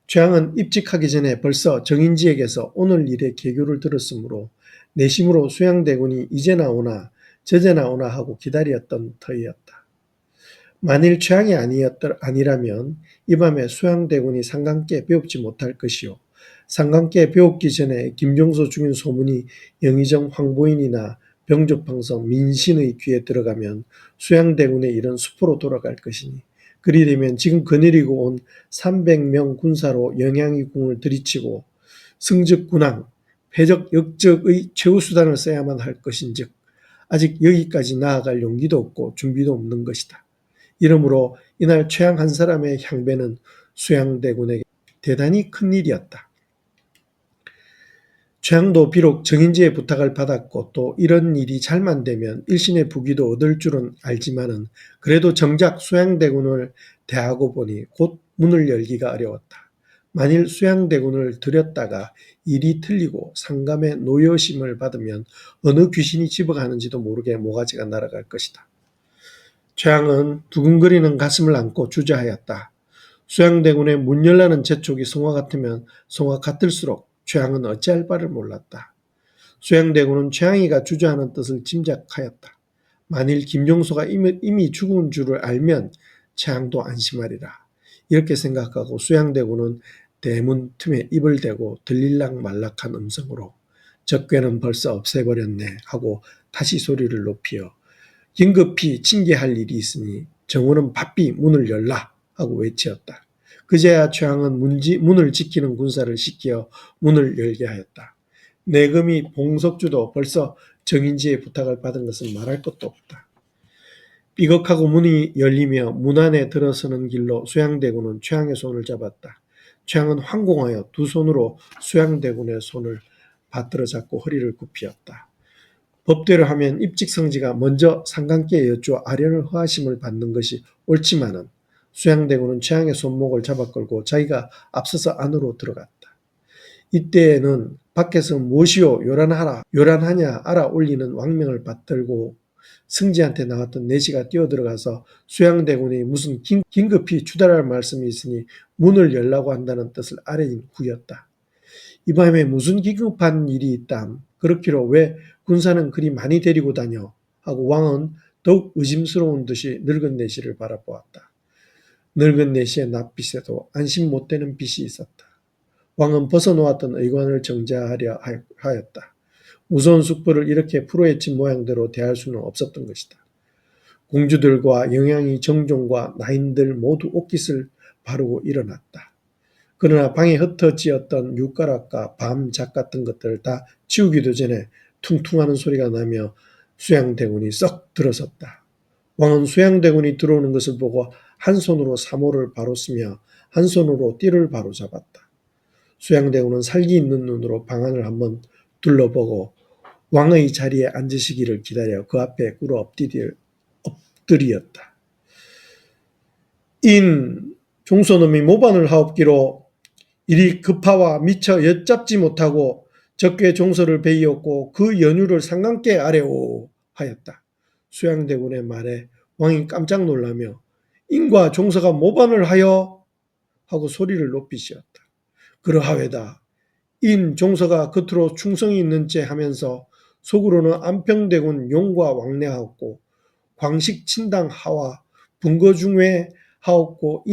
최양은 입직하기 전에 벌써 정인지에게서 오늘 일의 계교를 들었으므로 내심으로 수양대군이 이제나 오나 저제나 오나 하고 기다렸던 터이었다. 만일 최양이 아니라면 이 밤에 수양대군이 상관께 배웁지 못할 것이요. 상관께 배웁기 전에 김종서 죽인 소문이 영의정 황보인이나 병조팡성 민신의 귀에 들어가면 수양대군의 일은 수포로 돌아갈 것이니 그리려면 지금 거느리고 온 300명 군사로 영양이궁을 들이치고 승적군왕, 패적 역적의 최후수단을 써야만 할 것인즉 아직 여기까지 나아갈 용기도 없고 준비도 없는 것이다. 이러므로 이날 최양 한 사람의 향배는 수양대군에게 대단히 큰 일이었다. 최양도 비록 정인지의 부탁을 받았고 또 이런 일이 잘만 되면 일신의 부귀도 얻을 줄은 알지만은 그래도 정작 수양대군을 대하고 보니 곧 문을 열기가 어려웠다. 만일 수양대군을 들였다가 일이 틀리고 상감의 노여심을 받으면 어느 귀신이 집어가는지도 모르게 모가지가 날아갈 것이다. 최양은 두근거리는 가슴을 안고 주저하였다. 수양대군의 문 열라는 재촉이 성화 같으면 성화 같을수록 최양은 어찌할 바를 몰랐다. 수양대군은 최양이가 주저하는 뜻을 짐작하였다. 만일 김종서가 이미 죽은 줄을 알면 최양도 안심하리라. 이렇게 생각하고 수양대군은 대문 틈에 입을 대고 들릴락 말락한 음성으로 적괴는 벌써 없애버렸네 하고 다시 소리를 높여 긴급히 징계할 일이 있으니 정원은 바삐 문을 열라 하고 외치었다. 그제야 최양은 문을 지키는 군사를 시켜 문을 열게 하였다. 내금이 봉석주도 벌써 정인지의 부탁을 받은 것은 말할 것도 없다. 삐걱하고 문이 열리며 문 안에 들어서는 길로 수양대군은 최양의 손을 잡았다. 최양은 황공하여 두 손으로 수양대군의 손을 받들어 잡고 허리를 굽히었다. 법대로 하면 입직성지가 먼저 상관께 여쭈어 아련을 허하심을 받는 것이 옳지만은 수양대군은 최양의 손목을 잡아끌고 자기가 앞서서 안으로 들어갔다. 이때에는 밖에서 무엇이요 요란하냐 알아올리는 왕명을 받들고 승지한테 나왔던 내시가 뛰어들어가서 수양대군이 무슨 긴급히 추달할 말씀이 있으니 문을 열라고 한다는 뜻을 아뢰인 후였다. 이 밤에 무슨 긴급한 일이 있담. 그렇기로 왜 군사는 그리 많이 데리고 다녀? 하고 왕은 더욱 의심스러운 듯이 늙은 내시를 바라보았다. 늙은 내시의 낯빛에도 안심 못되는 빛이 있었다. 왕은 벗어놓았던 의관을 정자하려 하였다. 무서운 숙부를 이렇게 프로헤친 모양대로 대할 수는 없었던 것이다. 공주들과 영양이 정종과 나인들 모두 옷깃을 바르고 일어났다. 그러나 방에 흩어지었던 육가락과 밤작 같은 것들을 다 치우기도 전에 퉁퉁하는 소리가 나며 수양대군이 썩 들어섰다. 왕은 수양대군이 들어오는 것을 보고 한 손으로 사모를 바로 쓰며 한 손으로 띠를 바로 잡았다. 수양대군은 살기 있는 눈으로 방안을 한번 둘러보고 왕의 자리에 앉으시기를 기다려 그 앞에 꿇어 엎드리었다. 인 종소놈이 모반을 하옵기로 이리 급하와 미처 엿잡지 못하고 적게 종소를 베이었고 그 연유를 상간께 아래오 하였다. 수양대군의 말에 왕이 깜짝 놀라며 인과 종서가 모반을 하여 하고 소리를 높이시었다. 그러하외다. 인 종서가 겉으로 충성이 있는 체 하면서 속으로는 안평대군 용과 왕래하였고 광식 친당 하와 분거중외 하옵고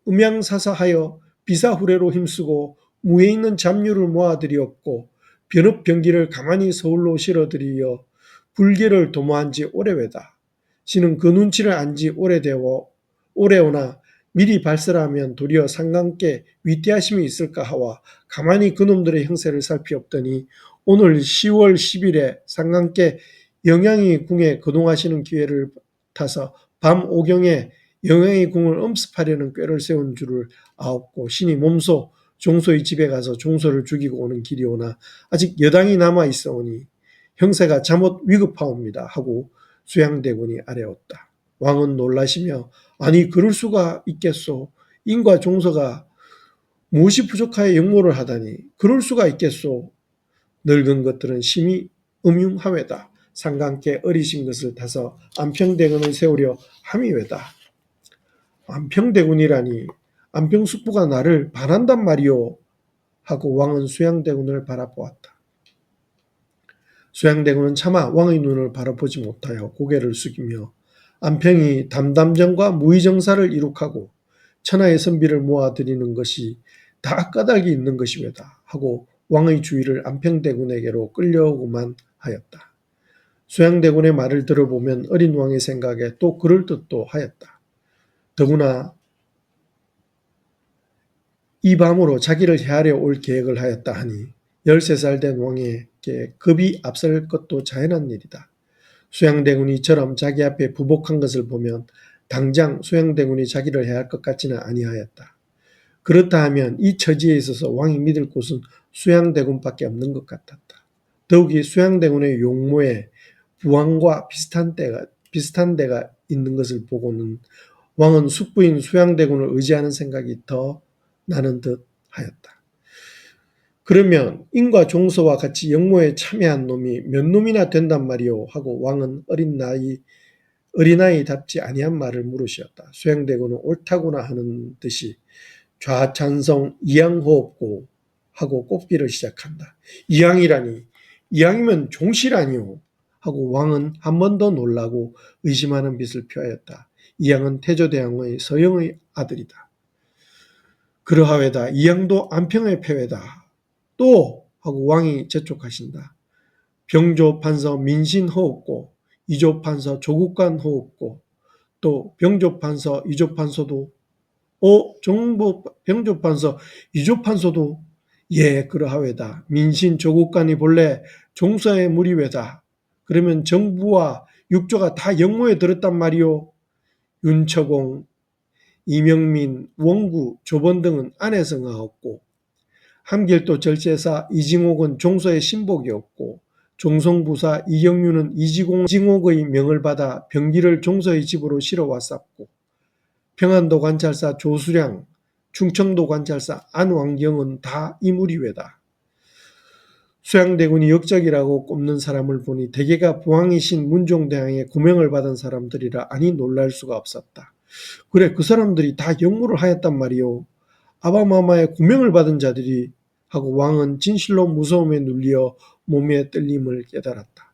음양사사하여 비사후레로 힘쓰고 무에 있는 잡류를 모아들이었고 변업병기를 가만히 서울로 실어들이어 불계를 도모한 지 오래외다. 시는 그 눈치를 안 지 오래오나 미리 발설하면 도리어 상관께 위태하심이 있을까 하와 가만히 그놈들의 형세를 살피었더니 오늘 10월 10일에 상관께 영양이 궁에 거동하시는 기회를 타서 밤 오경에 영양이 궁을 엄습하려는 꾀를 세운 줄을 아옵고 신이 몸소 종소의 집에 가서 종소를 죽이고 오는 길이오나 아직 여당이 남아 있어오니 형세가 잠옷 위급하옵니다 하고 수양대군이 아뢰었다. 왕은 놀라시며 아니 그럴 수가 있겠소. 인과 종서가 무엇이 부족하여 역모를 하다니 그럴 수가 있겠소. 늙은 것들은 심히 음흉하외다. 상관께 어리신 것을 타서 안평대군을 세우려 함이외다. 안평대군이라니 안평숙부가 나를 반한단 말이오 하고 왕은 수양대군을 바라보았다. 수양대군은 차마 왕의 눈을 바라보지 못하여 고개를 숙이며 안평이 담담정과 무의정사를 이룩하고 천하의 선비를 모아들이는 것이 다 까닭이 있는 것이외다 하고 왕의 주의를 안평대군에게로 끌려오고만 하였다. 수양대군의 말을 들어보면 어린 왕의 생각에 또 그럴 듯도 하였다. 더구나 이 밤으로 자기를 해하려 올 계획을 하였다 하니 13살 된 왕에게 급이 앞설 것도 자연한 일이다. 수양대군이 이처럼 자기 앞에 부복한 것을 보면 당장 수양대군이 자기를 해할 것 같지는 아니하였다. 그렇다 하면 이 처지에 있어서 왕이 믿을 곳은 수양대군밖에 없는 것 같았다. 더욱이 수양대군의 용모에 부왕과 비슷한 데가 있는 것을 보고는 왕은 숙부인 수양대군을 의지하는 생각이 더 나는 듯 하였다. 그러면 인과 종서와 같이 역모에 참여한 놈이 몇 놈이나 된단 말이오 하고 왕은 어린아이답지 아니한 말을 물으시었다. 수양대군은 옳다구나 하는 듯이 좌찬성 이양호흡고 하고 꼽기를 시작한다. 이양이라니 이양이면 종실아니오 하고 왕은 한 번 더 놀라고 의심하는 빛을 표하였다. 이양은 태조대왕의 서영의 아들이다. 그러하외다. 이양도 안평의 패외다. 또 하고 왕이 재촉하신다. 병조판서 민신허없고 이조판서 조국관 허없고 또 병조판서 이조판서도 병조판서 이조판서도 예 그러하외다. 민신 조국관이 본래 종서의 무리외다. 그러면 정부와 육조가 다 역모에 들었단 말이오. 윤처공, 이명민, 원구, 조번 등은 안에서 응하였고 함길도 절제사 이징옥은 종서의 신복이었고 종성부사 이경유는 이징옥의 명을 받아 병기를 종서의 집으로 실어왔었고 평안도 관찰사 조수량, 충청도 관찰사 안왕경은 다 이 무리외다. 수양대군이 역적이라고 꼽는 사람을 보니 대개가 부왕이신 문종대왕의 구명을 받은 사람들이라 아니 놀랄 수가 없었다. 그래 그 사람들이 다 역모를 하였단 말이오. 아바마마의 구명을 받은 자들이 하고 왕은 진실로 무서움에 눌려 몸의 떨림을 깨달았다.